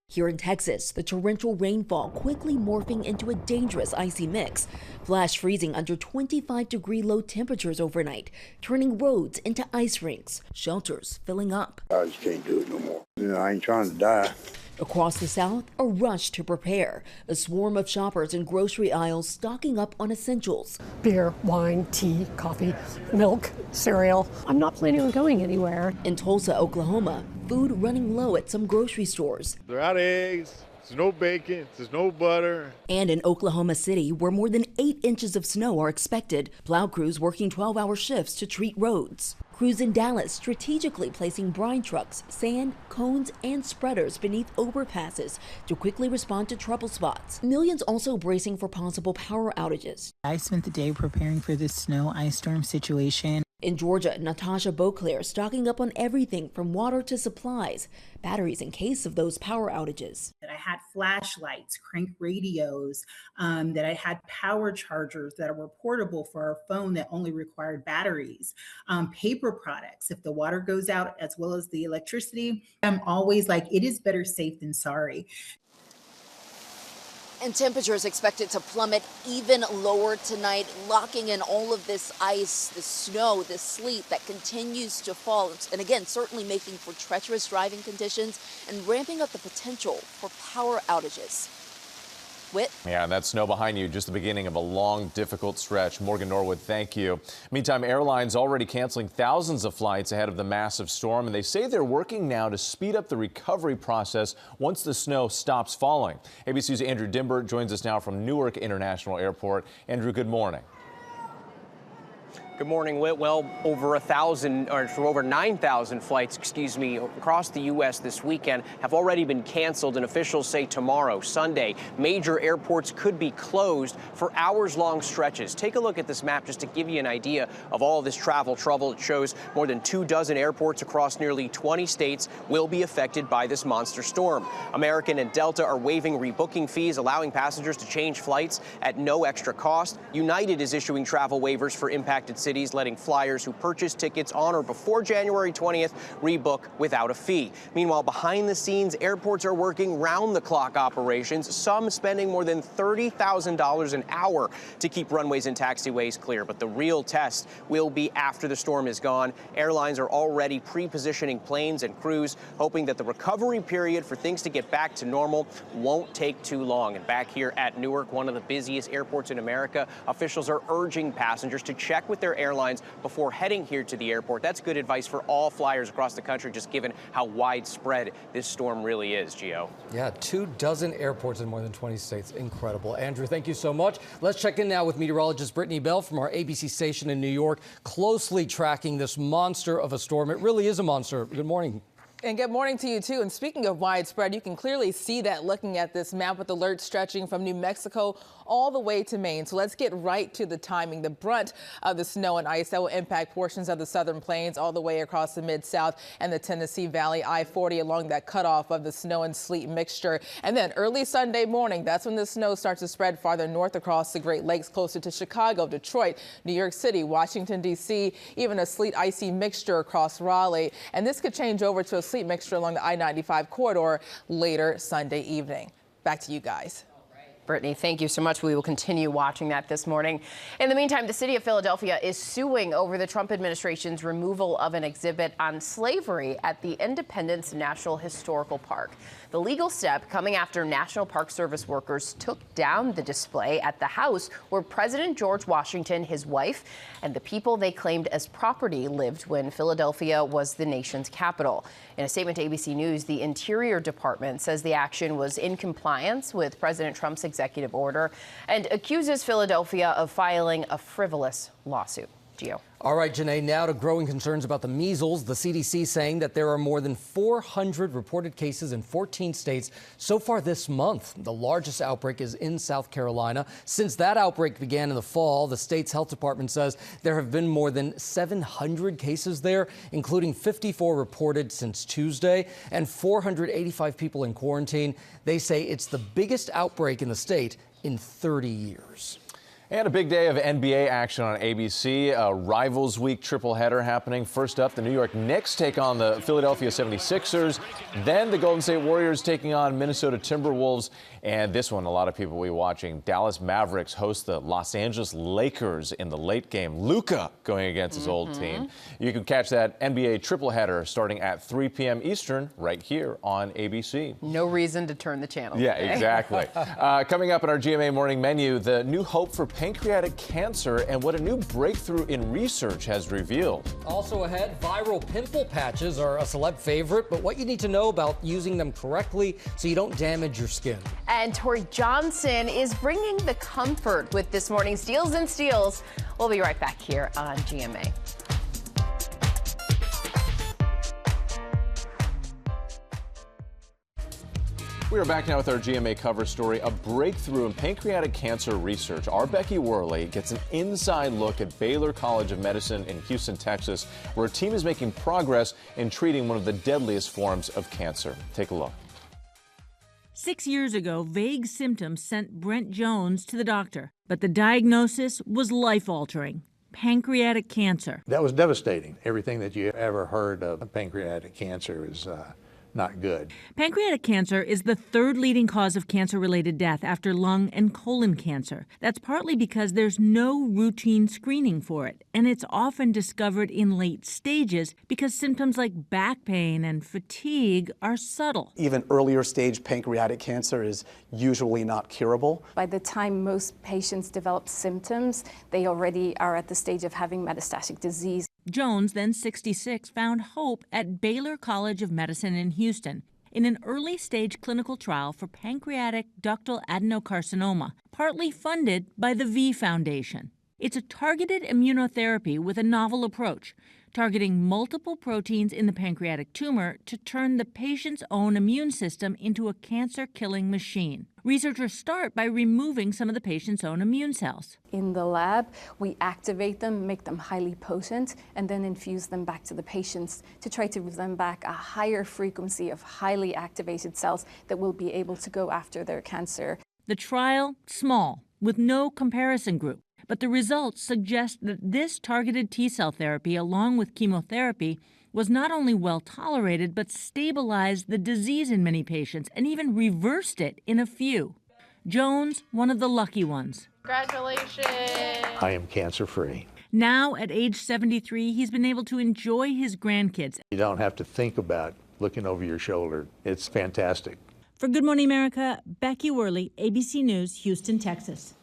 Here in Texas, the torrential rainfall quickly morphing into a dangerous icy mix. Flash freezing under 25-degree low temperatures overnight, turning roads into ice rinks, shelters filling up. I just can't do it no more. I ain't trying to die. Across the South, a rush to prepare. A swarm of shoppers in grocery aisles stocking up on essentials. Beer, wine, tea, coffee, milk, cereal. I'm not planning on going anywhere. In Tulsa, Oklahoma, food running low at some grocery stores. They're out of eggs. There's no bacon. There's no butter. And in Oklahoma City, where more than 8 inches of snow are expected, plow crews working 12-hour shifts to treat roads. Crews in Dallas strategically placing brine trucks, sand, cones, and spreaders beneath overpasses to quickly respond to trouble spots. Millions also bracing for possible power outages. I spent the day preparing for this snow ice storm situation. In Georgia, Natasha Beauclair stocking up on everything from water to supplies, batteries in case of those power outages. That I had flashlights, crank radios, that I had power chargers that were portable for our phone that only required batteries, paper products if the water goes out, as well as the electricity. I'm always like, it is better safe than sorry. And temperatures expected to plummet even lower tonight, locking in all of this ice, the snow, the sleet that continues to fall. And again, certainly making for treacherous driving conditions and ramping up the potential for power outages. Whit? Yeah, and that snow behind you, just the beginning of a long, difficult stretch. Morgan Norwood, thank you. Meantime, airlines already canceling thousands of flights ahead of the massive storm, and they say they're working now to speed up the recovery process once the snow stops falling. ABC's Andrew Dimbert joins us now from Newark International Airport. Andrew, good morning. Good morning, Whit. Well, over 9,000 flights, across the U.S. this weekend have already been canceled, and officials say tomorrow, Sunday, major airports could be closed for hours-long stretches. Take a look at this map just to give you an idea of all of this travel trouble. It shows more than 24 airports across nearly 20 states will be affected by this monster storm. American and Delta are waiving rebooking fees, allowing passengers to change flights at no extra cost. United is issuing travel waivers for impacted cities, letting flyers who purchase tickets on or before January 20th rebook without a fee. Meanwhile, behind the scenes, airports are working round-the-clock operations, some spending more than $30,000 an hour to keep runways and taxiways clear. But the real test will be after the storm is gone. Airlines are already pre-positioning planes and crews, hoping that the recovery period for things to get back to normal won't take too long. And back here at Newark, one of the busiest airports in America, officials are urging passengers to check with their airlines before heading here to the airport. That's good advice for all flyers across the country, just given how widespread this storm really is, Gio. Yeah, 24 airports in more than 20 states. Incredible. Andrew, thank you so much. Let's check in now with meteorologist Brittany Bell from our ABC station in New York, closely tracking this monster of a storm. It really is a monster. Good morning. And good morning to you, too. And speaking of widespread, you can clearly see that looking at this map with alerts stretching from New Mexico all the way to Maine. So let's get right to the timing. The brunt of the snow and ice that will impact portions of the southern plains all the way across the Mid-South and the Tennessee Valley, I-40 along that cutoff of the snow and sleet mixture. And then early Sunday morning, that's when the snow starts to spread farther north across the Great Lakes, closer to Chicago, Detroit, New York City, Washington, D.C., even a sleet icy mixture across Raleigh. And this could change over to a sleet mixture along the I-95 corridor later Sunday evening. Back to you guys. Brittany, thank you so much. We will continue watching that this morning. In the meantime, the city of Philadelphia is suing over the Trump administration's removal of an exhibit on slavery at the Independence National Historical Park. The legal step coming after National Park Service workers took down the display at the house where President George Washington, his wife, and the people they claimed as property lived when Philadelphia was the nation's capital. In a statement to ABC News, the Interior Department says the action was in compliance with President Trump's executive order and accuses Philadelphia of filing a frivolous lawsuit. Gio. All right, Janae, now to growing concerns about the measles. The CDC saying that there are more than 400 reported cases in 14 states so far this month. The largest outbreak is in South Carolina. Since that outbreak began in the fall, the state's health department says there have been more than 700 cases there, including 54 reported since Tuesday and 485 people in quarantine. They say it's the biggest outbreak in the state in 30 years. And a big day of NBA action on ABC. A Rivals Week triple header happening. First up, the New York Knicks take on the Philadelphia 76ers. Then the Golden State Warriors taking on Minnesota Timberwolves. And this one, a lot of people will be watching. Dallas Mavericks host the Los Angeles Lakers in the late game. Luka going against his old team. You can catch that NBA triple header starting at 3 p.m. Eastern right here on ABC. No reason to turn the channel. Yeah, today. exactly. Coming up in our GMA Morning Menu, the new hope for pancreatic cancer and what a new breakthrough in research has revealed. Also ahead, viral pimple patches are a celeb favorite, but what you need to know about using them correctly so you don't damage your skin. And Tori Johnson is bringing the comfort with this morning's Deals and Steals. We'll be right back here on GMA. We are back now with our GMA cover story, a breakthrough in pancreatic cancer research. Our Becky Worley gets an inside look at Baylor College of Medicine in Houston, Texas, where a team is making progress in treating one of the deadliest forms of cancer. Take a look. 6 years ago, vague symptoms sent Brent Jones to the doctor, but the diagnosis was life-altering: pancreatic cancer. That was devastating. Everything that you ever heard of pancreatic cancer is not good. Pancreatic cancer is the third leading cause of cancer-related death after lung and colon cancer. That's partly because there's no routine screening for it, and it's often discovered in late stages because symptoms like back pain and fatigue are subtle. Even earlier stage pancreatic cancer is usually not curable. By the time most patients develop symptoms, they already are at the stage of having metastatic disease. Jones, then 66, found hope at Baylor College of Medicine in Houston in an early-stage clinical trial for pancreatic ductal adenocarcinoma, partly funded by the V Foundation. It's a targeted immunotherapy with a novel approach, targeting multiple proteins in the pancreatic tumor to turn the patient's own immune system into a cancer-killing machine. Researchers start by removing some of the patient's own immune cells. In the lab, we activate them, make them highly potent, and then infuse them back to the patients to try to give them back a higher frequency of highly activated cells that will be able to go after their cancer. The trial, small, with no comparison group. But the results suggest that this targeted T-cell therapy, along with chemotherapy, was not only well tolerated, but stabilized the disease in many patients and even reversed it in a few. Jones, one of the lucky ones. Congratulations! I am cancer-free. Now, at age 73, he's been able to enjoy his grandkids. You don't have to think about looking over your shoulder. It's fantastic. For Good Morning America, Becky Worley, ABC News, Houston, Texas.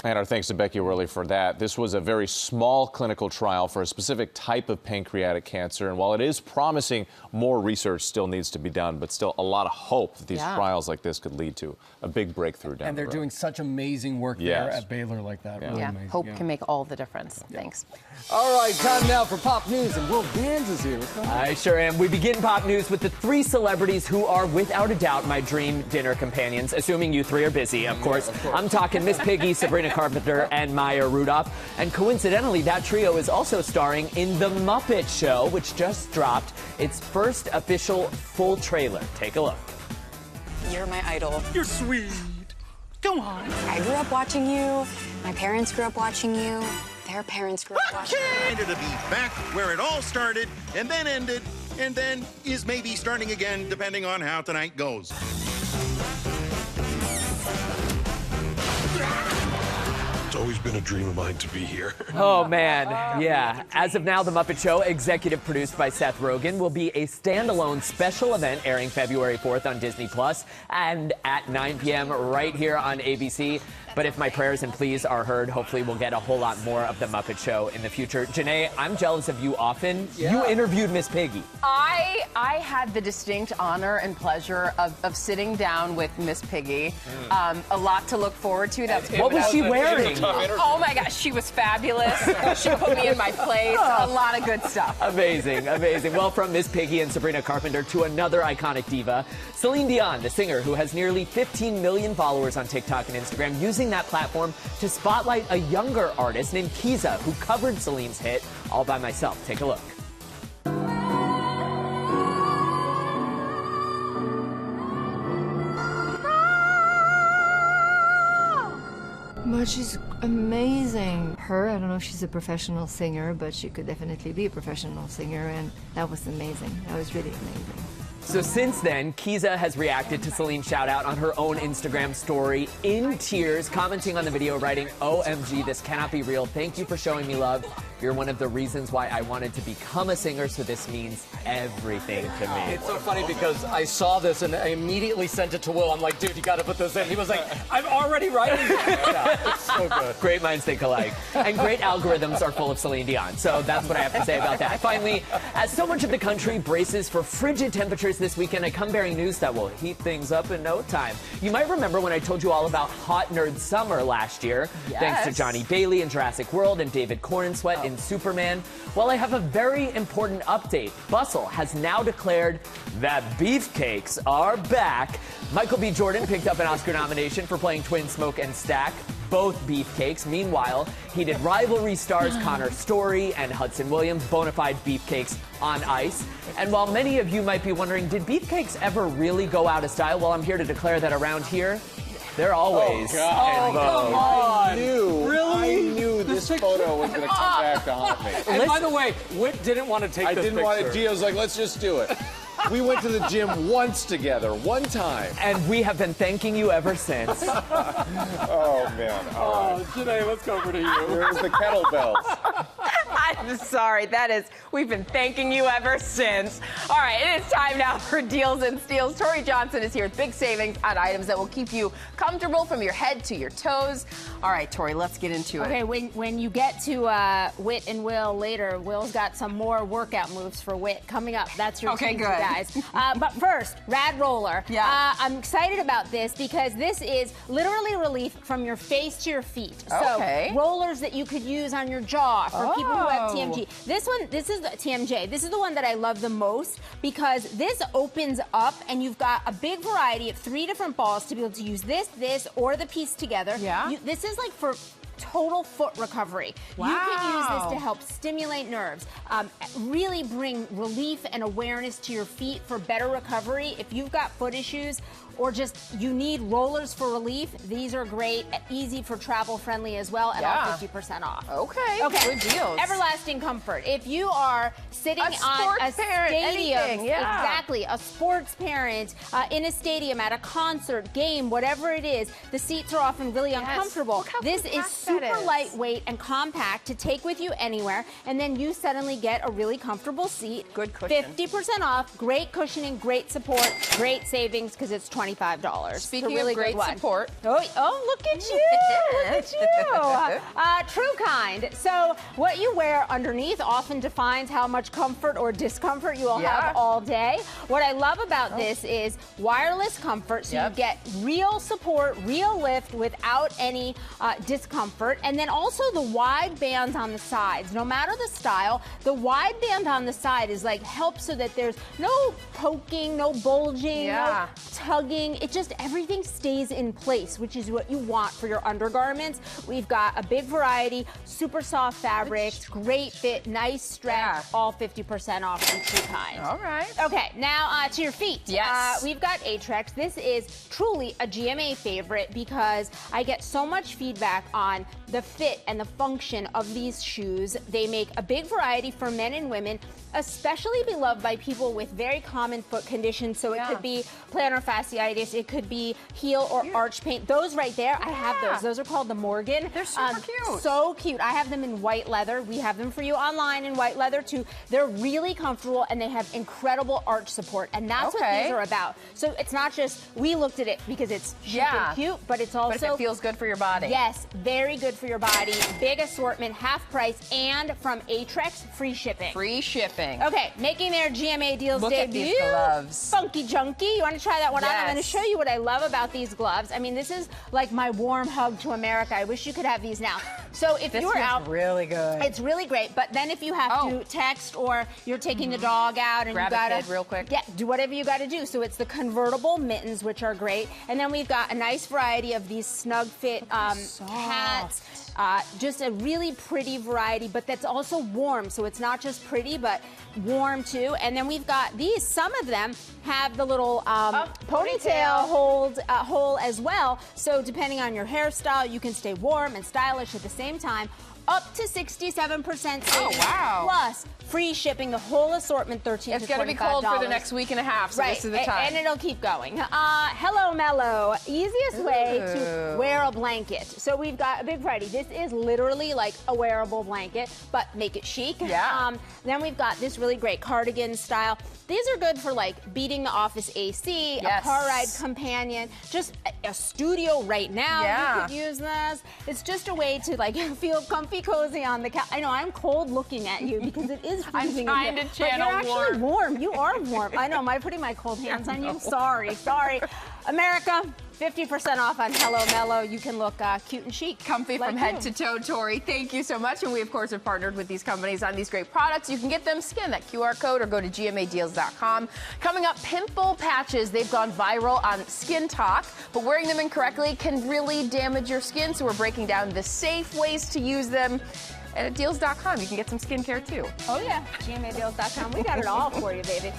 And our thanks to Becky Worley for that. This was a very small clinical trial for a specific type of pancreatic cancer. And while it is promising, more research still needs to be done, but still a lot of hope that these trials like this could lead to a big breakthrough down the road. And they're doing such amazing work there at Baylor like that. Really amazing. Hope can make all the difference. Thanks. All right, time now for Pop News, and Will Gans is here. I sure am. We begin Pop News with the 3 celebrities who are, without a doubt, my dream dinner companions, assuming you 3 are busy, of course. I'm talking Miss Piggy, Sabrina Carpenter, and Maya Rudolph. And coincidentally, that trio is also starring in The Muppet Show, which just dropped its first official full trailer. Take a look. You're my idol. You're sweet. Go on. I grew up watching you. My parents grew up watching you. Their parents grew up watching you. To be back where it all started and then ended and then is maybe starting again depending on how tonight goes. It's always been a dream of mine to be here. Oh, man. Yeah. As of now, The Muppet Show, executive produced by Seth Rogen, will be a standalone special event airing February 4th on Disney Plus and at 9 p.m. right here on ABC. But if my prayers and pleas are heard, hopefully we'll get a whole lot more of The Muppet Show in the future. Janae, I'm jealous of you often. Yeah. You interviewed Miss Piggy. I had the distinct honor and pleasure of sitting down with Miss Piggy. A lot to look forward to. What was she wearing? Oh my gosh, she was fabulous. She put me in my place. A lot of good stuff. Amazing, amazing. Well, from Miss Piggy and Sabrina Carpenter to another iconic diva, Celine Dion, the singer who has nearly 15 million followers on TikTok and Instagram, using that platform to spotlight a younger artist named Kiza, who covered Celine's hit All By Myself. Take a look. But she's amazing. Her, I don't know if she's a professional singer, but she could definitely be a professional singer, and that was amazing. That was really amazing. So since then, Kiza has reacted to Celine's shout-out on her own Instagram story in tears, commenting on the video, writing, "OMG, this cannot be real. Thank you for showing me love. You're one of the reasons why I wanted to become a singer, so this means everything to me." It's so funny because I saw this and I immediately sent it to Will. I'm like, dude, you got to put this in. He was like, I'm already writing it. Yeah, it's so good. Great minds think alike. And great algorithms are full of Celine Dion. So that's what I have to say about that. Finally, as so much of the country braces for frigid temperatures this weekend, I come bearing news that will heat things up in no time. You might remember when I told you all about Hot Nerd Summer last year, thanks to Johnny Bailey in Jurassic World and David Corenswet in Superman. Well, I have a very important update. Bustle has now declared that beefcakes are back. Michael B. Jordan picked up an Oscar nomination for playing twin Smoke and Stack, both beefcakes. Meanwhile, he did rivalry stars Connor Story and Hudson Williams, bona fide beefcakes on ice. And while many of you might be wondering, did beefcakes ever really go out of style? Well, I'm here to declare that around here, they're always in vogue. Come on. I knew. Really? I knew this photo was going to come back to haunt me. And by the way, Whit didn't want to take this picture. I didn't want to. Gio's like, let's just do it. We went to the gym once together, one time. And we have been thanking you ever since. Oh, man. All right. Janae, let's go over to you. Where's the kettlebells? I'm sorry. We've been thanking you ever since. All right, it is time now for Deals and Steals. Tori Johnson is here with big savings on items that will keep you comfortable from your head to your toes. All right, Tori, let's get into it. Okay, when you get to Whit and Will later, Will's got some more workout moves for Whit coming up. That's your team, guys. But first, Rad Roller. Yeah. I'm excited about this because this is literally relief from your face to your feet. Okay. So rollers that you could use on your jaw for people who have TMJ. This is the TMJ. This is the one that I love the most because this opens up and you've got a big variety of 3 different balls to be able to use this, or the piece together. Yeah. This is like for total foot recovery. Wow. You can use this to help stimulate nerves, really bring relief and awareness to your feet for better recovery. If you've got foot issues or just you need rollers for relief, these are great, easy for travel friendly as well, and all 50% off. Okay, good deals. Everlasting comfort. If you are sitting on a stadium, exactly, a sports parent in a stadium at a concert, game, whatever it is, the seats are often really uncomfortable. This is super lightweight and compact to take with you anywhere, and then you suddenly get a really comfortable seat. Good cushion. 50% off, great cushioning, great support, great savings because it's 20% $25. Speaking really of great good one. support. Oh, look at you. Look at you. True Kind. So what you wear underneath often defines how much comfort or discomfort you will have all day. What I love about this is wireless comfort. So you get real support, real lift without any discomfort. And then also the wide bands on the sides. No matter the style, the wide band on the side is like helps so that there's no poking, no bulging, no tugging. It just, everything stays in place, which is what you want for your undergarments. We've got a big variety, super soft fabrics, great fit, nice stretch, all 50% off from True Kind. All right. Okay, now to your feet. Yes. We've got Aetrex. This is truly a GMA favorite because I get so much feedback on the fit and the function of these shoes. They make a big variety for men and women, especially beloved by people with very common foot conditions. So it could be plantar fasciitis, it could be heel or arch pain. Those right there, I have those. Those are called the Morgan. They're super cute. So cute. I have them in white leather. We have them for you online in white leather too. They're really comfortable and they have incredible arch support. And that's what these are about. So it's not just, we looked at it because it's chic and cute, but it's also... But if it feels good for your body. Yes, very good for your body. Big assortment, half price, and from Aetrex, free shipping. Free shipping. Okay, making their GMA deals Look debut. at these gloves. Funky Junky. You want to try that one on? I'm going to show you what I love about these gloves. I mean, this is like my warm hug to America. I wish you could have these now. So if This you're feels out, really good. it's really great. But then if you have to text or you're taking the dog out and Grab you a gotta kid real quick. Yeah, do whatever you got to do. So it's the convertible mittens, which are great, and then we've got a nice variety of these snug fit hats. Just a really pretty variety, but that's also warm. So it's not just pretty, but warm too. And then we've got these. Some of them have the little ponytail hole as well. So depending on your hairstyle, you can stay warm and stylish at the same time. Up to 67% savings. Oh, wow. Plus free shipping, the whole assortment, $13 to $25. It's going to be cold for the next week and a half, so this is the time. And it'll keep going. Hello Mellow, easiest way to wear a blanket. So we've got a big variety. This is literally like a wearable blanket, but make it chic. Yeah. Then we've got this really great cardigan style. These are good for like beating the office AC, a car ride companion, just a studio right now. You could use this. It's just a way to like feel comfy, cozy on the couch. I know I'm cold looking at you because it is freezing. I'm trying to channel but you're actually warm. You are warm. I know. I'm putting my cold hands on you. Sorry. America, 50% off on Hello Mellow. You can look cute and chic. Comfy from head to toe, Tori. Thank you so much. And we, of course, have partnered with these companies on these great products. You can get them, scan that QR code, or go to gmadeals.com. Coming up, pimple patches. They've gone viral on Skin Talk, but wearing them incorrectly can really damage your skin. So we're breaking down the safe ways to use them. And at deals.com, you can get some skincare, too. Oh, yeah. gmadeals.com. We got it all for you, baby.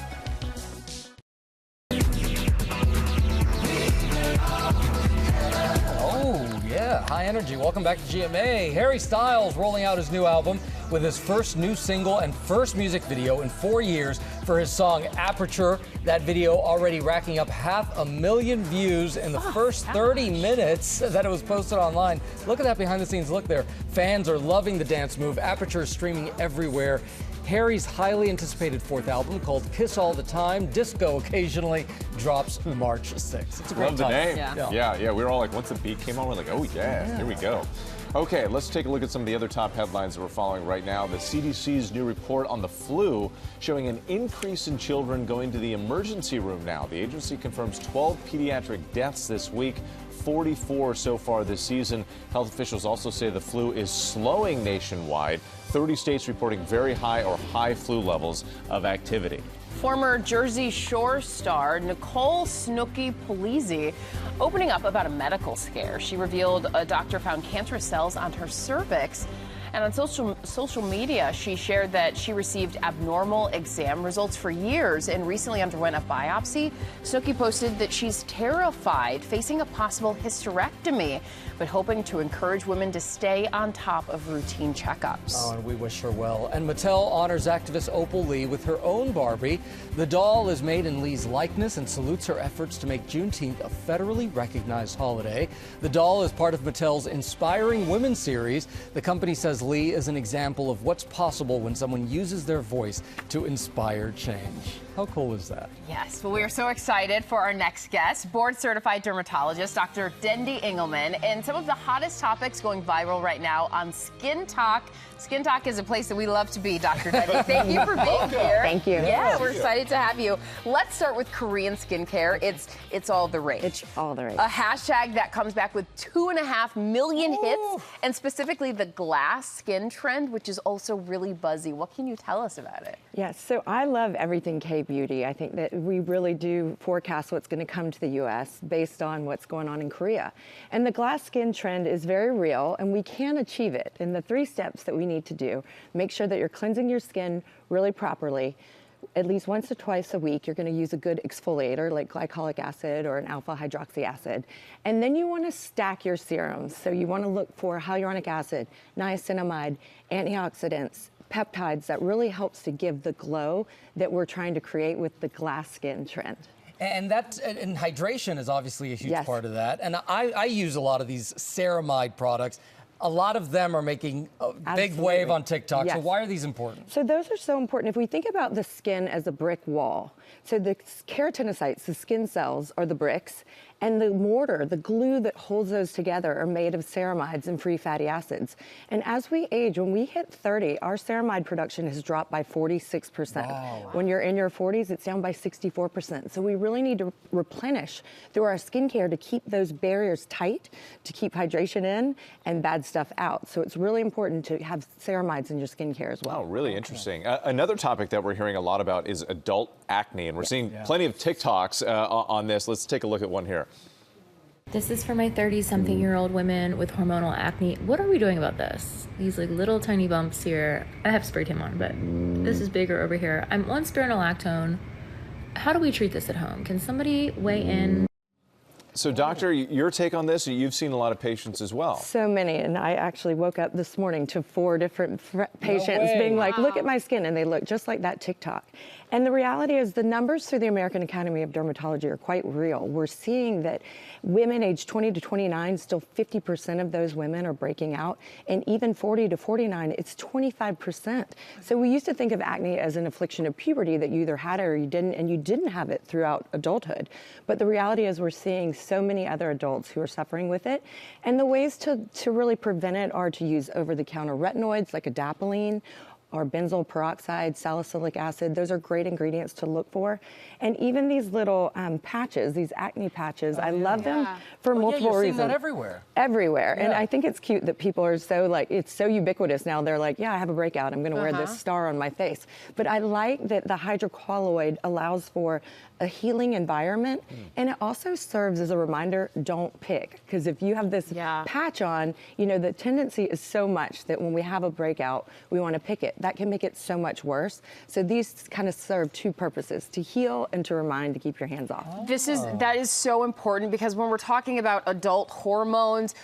Oh, yeah, high energy. Welcome back to GMA. Harry Styles rolling out his new album with his first new single and first music video in 4 years for his song Aperture. That video already racking up 500,000 views in the first 30 minutes that it was posted online. Look at that behind the scenes look there. Fans are loving the dance move. Aperture is streaming everywhere. Harry's highly anticipated fourth album called Kiss All the Time, Disco Occasionally, drops March 6th. It's a great Love the name. Yeah. We were all like, once the beat came on, we're like, oh yeah, here we go. Okay, let's take a look at some of the other top headlines that we're following right now. The CDC's new report on the flu showing an increase in children going to the emergency room now. The agency confirms 12 pediatric deaths this week, 44 so far this season. Health officials also say the flu is slowing nationwide. 30 states reporting very high or high flu levels of activity. Former Jersey Shore star Nicole Snooki Polizzi opening up about a medical scare. She revealed a doctor found cancerous cells on her cervix. And on social media, she shared that she received abnormal exam results for years and recently underwent a biopsy. Snooki posted that she's terrified, facing a possible hysterectomy, but hoping to encourage women to stay on top of routine checkups. Oh, and we wish her well. And Mattel honors activist Opal Lee with her own Barbie. The doll is made in Lee's likeness and salutes her efforts to make Juneteenth a federally recognized holiday. The doll is part of Mattel's Inspiring Women series. The company says says Lee is an example of what's possible when someone uses their voice to inspire change. How cool is that? Yes, well, we are so excited for our next guest, board-certified dermatologist, Dr. Dendi Engelman, and some of the hottest topics going viral right now on Skin Talk. Skin Talk is a place that we love to be, Dr. Dendi. Thank you for being here. Thank you. Yeah, we're excited to have you. Let's start with Korean skincare. It's all the rage. It's all the rage. A hashtag that comes back with 2.5 million hits, and specifically the glass skin trend, which is also really buzzy. What can you tell us about it? Yes, so I love everything K-beauty. I think that we really do forecast what's going to come to the U.S. based on what's going on in Korea. And the glass skin trend is very real, and we can achieve it. And the 3 steps that we need to do, make sure that you're cleansing your skin really properly. At least once or twice a week, you're going to use a good exfoliator like glycolic acid or an alpha hydroxy acid. And then you want to stack your serums. So you want to look for hyaluronic acid, niacinamide, antioxidants, peptides that really helps to give the glow that we're trying to create with the glass skin trend. And hydration is obviously a huge part of that. And I use a lot of these ceramide products. A lot of them are making a big wave on TikTok. Yes. So why are these important? So those are so important. If we think about the skin as a brick wall, so the keratinocytes, the skin cells, are the bricks, and the mortar, the glue that holds those together, are made of ceramides and free fatty acids. And as we age, when we hit 30, our ceramide production has dropped by 46%. Wow. When you're in your 40s, it's down by 64%. So we really need to replenish through our skincare to keep those barriers tight, to keep hydration in and bad stuff out. So it's really important to have ceramides in your skincare as well. Oh, really interesting. Another topic that we're hearing a lot about is adult acne, and we're seeing plenty of TikToks on this. Let's take a look at one here. This is for my 30-something-year-old women with hormonal acne. What are we doing about this? These like little tiny bumps here. I have spray tan on, but this is bigger over here. I'm on spironolactone. How do we treat this at home? Can somebody weigh in? So, doctor, your take on this? You've seen a lot of patients as well. So many, and I actually woke up this morning to 4 different patients being like, look at my skin, and they look just like that TikTok. And the reality is the numbers through the American Academy of Dermatology are quite real. We're seeing that women aged 20 to 29, still 50% of those women are breaking out. And even 40 to 49, it's 25%. So we used to think of acne as an affliction of puberty, that you either had it or you didn't, and you didn't have it throughout adulthood. But the reality is we're seeing so many other adults who are suffering with it. And the ways to really prevent it are to use over-the-counter retinoids like adapalene, or benzoyl peroxide, salicylic acid. Those are great ingredients to look for. And even these little patches, these acne patches, I love them for multiple reasons. You're seeing that everywhere. Everywhere. And I think it's cute that people are so it's so ubiquitous now. They're like, yeah, I have a breakout. I'm going to wear this star on my face. But I like that the hydrocolloid allows for a healing environment. And it also serves as a reminder, don't pick. Because if you have this patch on, the tendency is so much that when we have a breakout, we want to pick it. That can make it so much worse. So these kind of serve 2 purposes, to heal and to remind to keep your hands off. That is so important, because when we're talking about adult hormones,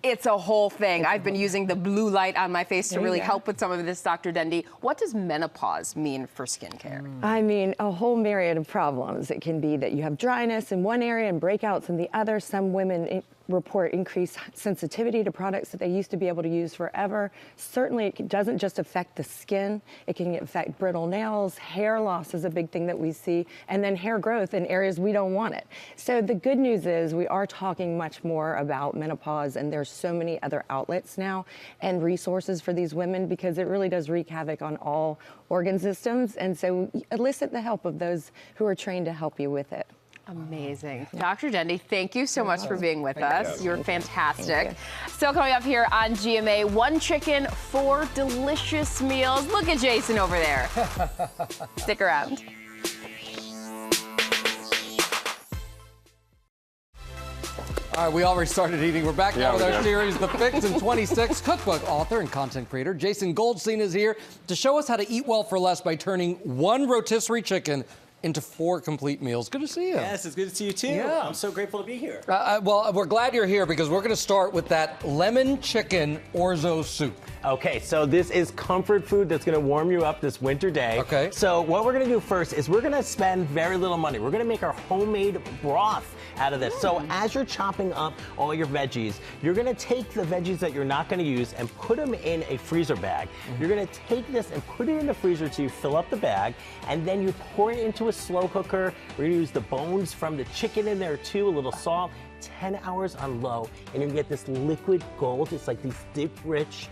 it's a whole thing. I've been using the blue light on my face to really help with some of this, Dr. Dendi. What does menopause mean for skincare? I mean, a whole myriad of problems. It can be that you have dryness in one area and breakouts in the other. Some women report increased sensitivity to products that they used to be able to use forever. Certainly, it doesn't just affect the skin. It can affect brittle nails. Hair loss is a big thing that we see, and then hair growth in areas we don't want it. So the good news is we are talking much more about menopause, and there's so many other outlets now and resources for these women, because it really does wreak havoc on all organ systems. And so elicit the help of those who are trained to help you with it. Amazing. Dr. Dendi, thank you so much for being with us. You're fantastic. Still coming up here on GMA, 1 chicken, 4 delicious meals. Look at Jason over there. Stick around. All right, we already started eating. We're back now with our series, The Fix in 26. Cookbook author and content creator Jason Goldstein is here to show us how to eat well for less by turning 1 rotisserie chicken into 4 complete meals. Good to see you. Yes, it's good to see you too. Yeah. I'm so grateful to be here. Well, we're glad you're here, because we're going to start with that lemon chicken orzo soup. Okay, so this is comfort food that's going to warm you up this winter day. Okay. So what we're going to do first is we're going to spend very little money. We're going to make our homemade broth. out of this. So as you're chopping up all your veggies, you're gonna take the veggies that you're not gonna use and put them in a freezer bag. You're gonna take this and put it in the freezer till you fill up the bag, and then you pour it into a slow cooker. We're gonna use the bones from the chicken in there too, a little salt. 10 hours on low, and you get this liquid gold. It's like these deep, rich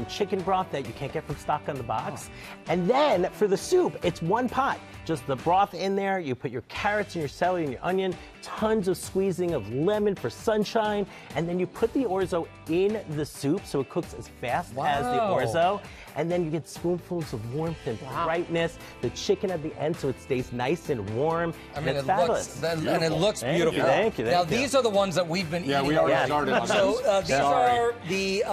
chicken broth that you can't get from stock on the box. And then for the soup, it's one pot. Just the broth in there. You put your carrots and your celery and your onion, tons of squeezing of lemon for sunshine, and then you put the orzo in the soup so it cooks as fast as the orzo. And then you get spoonfuls of warmth and brightness. The chicken at the end so it stays nice and warm. I mean, it's fabulous. And it looks beautiful. Thank you. Now, these are the ones that we've been eating. we already started on So those. these are the,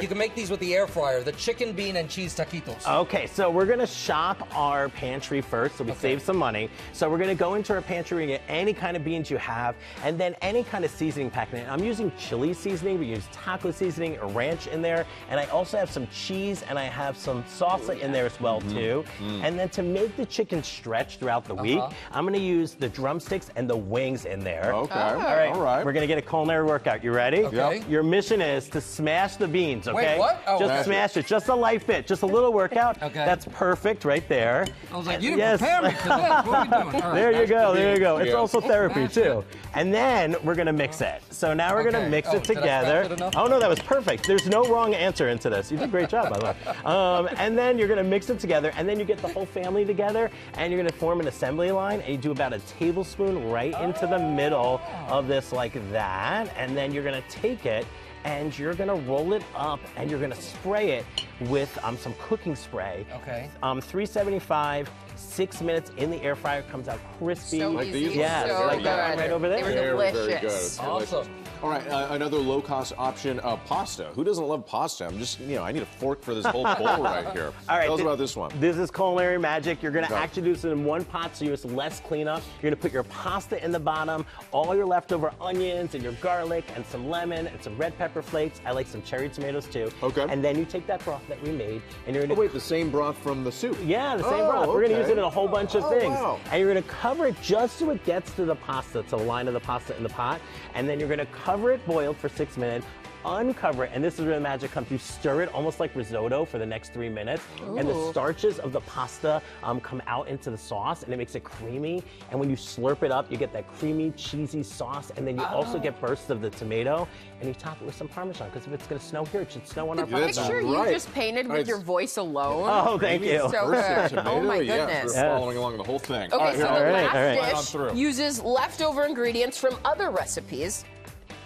you can make these with the air fryer, the chicken, bean, and cheese taquitos. Okay, so we're gonna shop our pantry first so we save some money. So we're gonna go into our pantry and get any kind of beans you have, and then any kind of seasoning pack in it. I'm using chili seasoning, we use taco seasoning, a ranch in there, and I also have some cheese and I have some salsa in there as well too. And then to make the chicken stretch throughout the week, I'm gonna use the drumsticks and the wings in there. Okay, all right. all right. We're gonna get a culinary workout. You ready? Okay. Your mission is to smash the beans, okay? Wait, what? Oh, just smash it, just a light bit, just a little workout. Okay. That's perfect right there. I was like, you didn't prepare me for this. What are we doing? All right. There you go, there you go. It's also therapy too. And then we're gonna mix it. So now we're gonna mix it Did I together. scratch it enough? Oh no, that was perfect. There's no wrong answer into this. You did a great job, by the way. And then you're gonna mix it together, and then you get the whole family together, and you're gonna form an assembly line, and you do about a tablespoon right into the middle of this like that, and then you're gonna take it and you're gonna roll it up and you're gonna spray it with some cooking spray. Okay. 375, 6 minutes in the air fryer, comes out crispy. So easy. Yeah, So like that one good. right over there. They were Very, delicious. very good. It's delicious. Awesome. All right, another low-cost option, pasta. Who doesn't love pasta? I'm just, I need a fork for this whole bowl right here. All right, Tell us about this one. This is culinary magic. You're gonna Go. actually do this in one pot, so you have less cleanup. You're gonna put your pasta in the bottom, all your leftover onions and your garlic and some lemon and some red pepper flakes. I like some cherry tomatoes too. Okay. And then you take that broth that we made and you're gonna Oh, wait, the same broth from the soup? Yeah, the same broth. We're gonna use it in a whole bunch of things. Wow. And you're gonna cover it just so it gets to the pasta, to the line of the pasta in the pot. And then you're gonna cover it boiled for 6 minutes, uncover it, and this is where the magic comes. You stir it almost like risotto for the next 3 minutes, and the starches of the pasta come out into the sauce, and it makes it creamy. And when you slurp it up, you get that creamy, cheesy sauce, and then you also get bursts of the tomato, and you top it with some Parmesan, because if it's gonna snow here, it should snow on our Yeah, that's pasta. Picture you right. just painted with your voice alone. Oh, thank you. So Burst good. of tomato? Oh my Yes, goodness. we're following along the whole thing. Okay, All right, so here, the right, all right. Right on last through. dish uses leftover ingredients from other recipes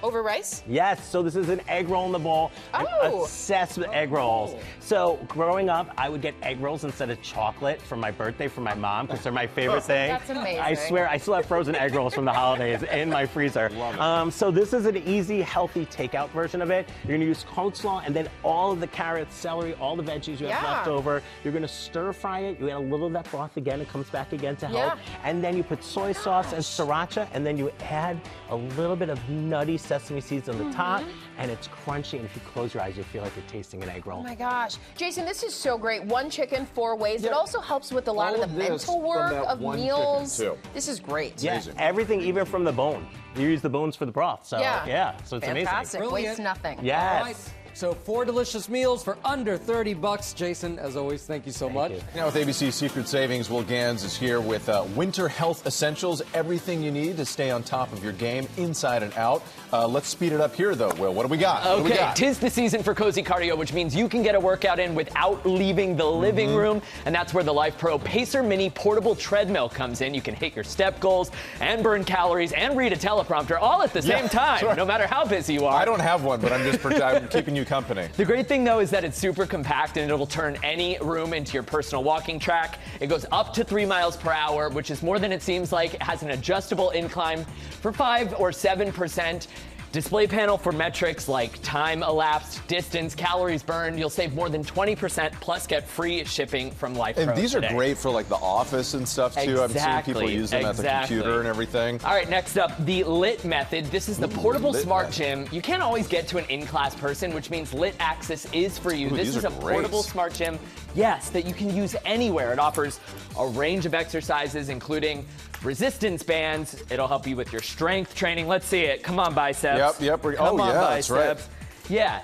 over rice. Yes, so this is an egg roll in the bowl. I'm obsessed with egg rolls. So growing up, I would get egg rolls instead of chocolate for my birthday from my mom, because they're my favorite thing. That's amazing. I swear, I still have frozen egg rolls from the holidays in my freezer. Love it. So this is an easy, healthy takeout version of it. You're gonna use coleslaw and then all of the carrots, celery, all the veggies you have left over. You're gonna stir fry it. You add a little of that broth again. It comes back again to help. And then you put soy sauce and sriracha, and then you add a little bit of nutty sesame seeds on the top, and it's crunchy, and if you close your eyes, you feel like you're tasting an egg roll. Oh my gosh. Jason, this is so great. One chicken, 4 ways. It also helps with a lot All of the of this mental from work that of one chicken, meals. too. This is great. Yeah, everything, even from the bone. You use the bones for the broth, so so it's Fantastic. amazing. Wastes nothing. Yes. All right. So 4 delicious meals for under $30. Jason, as always, thank you so much. Now with ABC Secret Savings, Will Gans is here with Winter Health Essentials, everything you need to stay on top of your game, inside and out. Let's speed it up here, though, Will. What do we got? What do we Okay, got? 'tis the season for cozy cardio, which means you can get a workout in without leaving the living room, and that's where the Life Pro Pacer Mini Portable Treadmill comes in. You can hit your step goals and burn calories and read a teleprompter all at the same time, no matter how busy you are. I don't have one, but I'm keeping you company. The great thing, though, is that it's super compact and it'll turn any room into your personal walking track. It goes up to 3 miles per hour, which is more than it seems like. It has an adjustable incline for 5 or 7%. Display panel for metrics like time elapsed, distance, calories burned. You'll save more than 20%, plus get free shipping from Life Pro And these today. are great for like the office and stuff too. I've seen people use them at the computer and everything. All right, next up, the LIT method. This is the portable smart gym. You can't always get to an in-class person, which means LIT access is for you. Ooh, This these is are a great. portable smart gym, yes, that you can use anywhere. It offers a range of exercises, including resistance bands. It'll help you with your strength training. Let's see it. Come on, biceps. Yep. Come on, that's biceps. right. Yeah.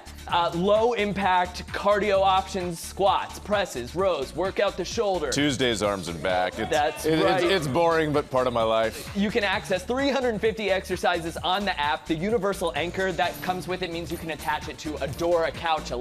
Low impact cardio options, squats, presses, rows, work out the shoulder. Tuesday's arms and back. That's right. It's boring, but part of my life. You can access 350 exercises on the app. The universal anchor that comes with it means you can attach it to a door, a couch,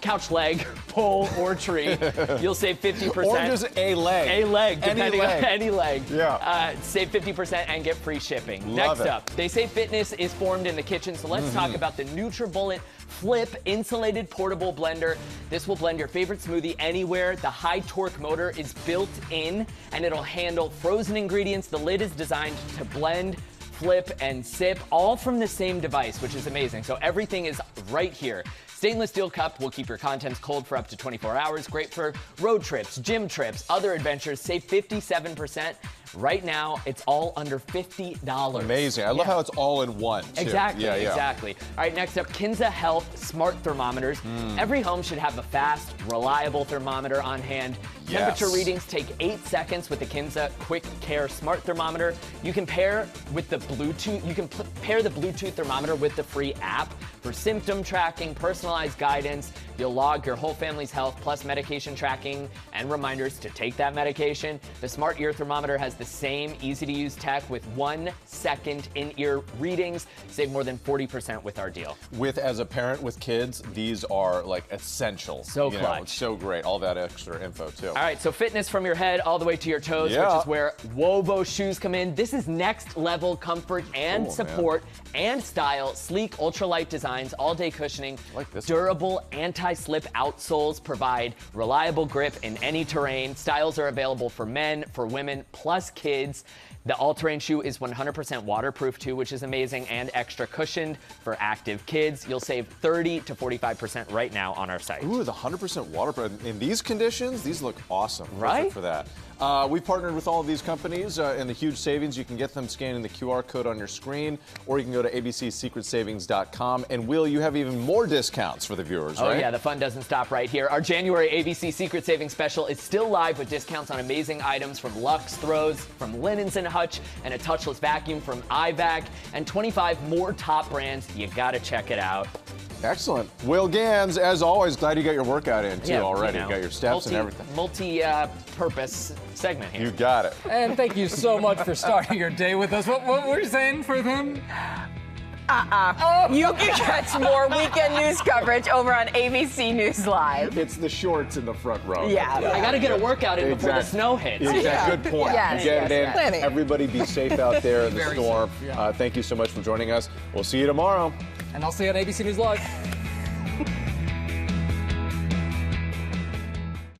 couch leg, pole, or tree. You'll save 50%. Or just a leg. A leg, depending on any leg. Yeah. Save 50% and get free shipping. Love Next it. up, they say fitness is formed in the kitchen, so let's talk about the NutriBullet Flip insulated portable blender. This will blend your favorite smoothie anywhere. The high torque motor is built in and it'll handle frozen ingredients. The lid is designed to blend, flip, and sip all from the same device, which is amazing. So everything is right here. Stainless steel cup will keep your contents cold for up to 24 hours. Great for road trips, gym trips, other adventures. Save 57%. Right now, it's all under $50. Amazing. I love how it's all in one, too. Exactly, exactly. All right, next up, Kinza Health Smart Thermometers. Every home should have a fast, reliable thermometer on hand. Temperature readings take 8 seconds with the Kinza Quick Care Smart Thermometer. You can pair with the Bluetooth. You can pair the Bluetooth thermometer with the free app for symptom tracking, personalized guidance. You'll log your whole family's health plus medication tracking and reminders to take that medication. The Smart Ear Thermometer has the same easy-to-use tech with 1 second in-ear readings. Save more than 40% with our deal. As a parent with kids, these are like essential. So you clutch. know, it's so great. All that extra info too. All right, so fitness from your head all the way to your toes, which is where Wovo shoes come in. This is next level comfort and support and style. Sleek, ultralight designs, all-day cushioning, durable anti-slip outsoles provide reliable grip in any terrain. Styles are available for men, for women, plus kids. The all-terrain shoe is 100% waterproof too, which is amazing, and extra cushioned for active kids. You'll save 30 to 45% right now on our site. Ooh, the 100% waterproof. In these conditions, these look awesome. Right? Perfect for that. We've partnered with all of these companies and the huge savings. You can get them scanning the QR code on your screen, or you can go to abcsecretsavings.com. And Will, you have even more discounts for the viewers, right? Oh yeah, the fun doesn't stop right here. Our January ABC Secret Savings Special is still live with discounts on amazing items from Lux Throws, from Linens & Hutch, and a touchless vacuum from iVac, and 25 more top brands. You gotta check it out. Excellent. Will Gans, as always, glad you got your workout in too already. You know, got your steps and everything. Multi-purpose segment here. You got it. And thank you so much for starting your day with us. What were you saying for them? You can catch more weekend news coverage over on ABC News Live. It's the shorts in the front row. Yeah, I gotta get a workout in before the snow hits. Good point. Yes, you get it in. Plenty. Everybody be safe out there in the storm. Thank you so much for joining us. We'll see you tomorrow. And I'll see you on ABC News Live.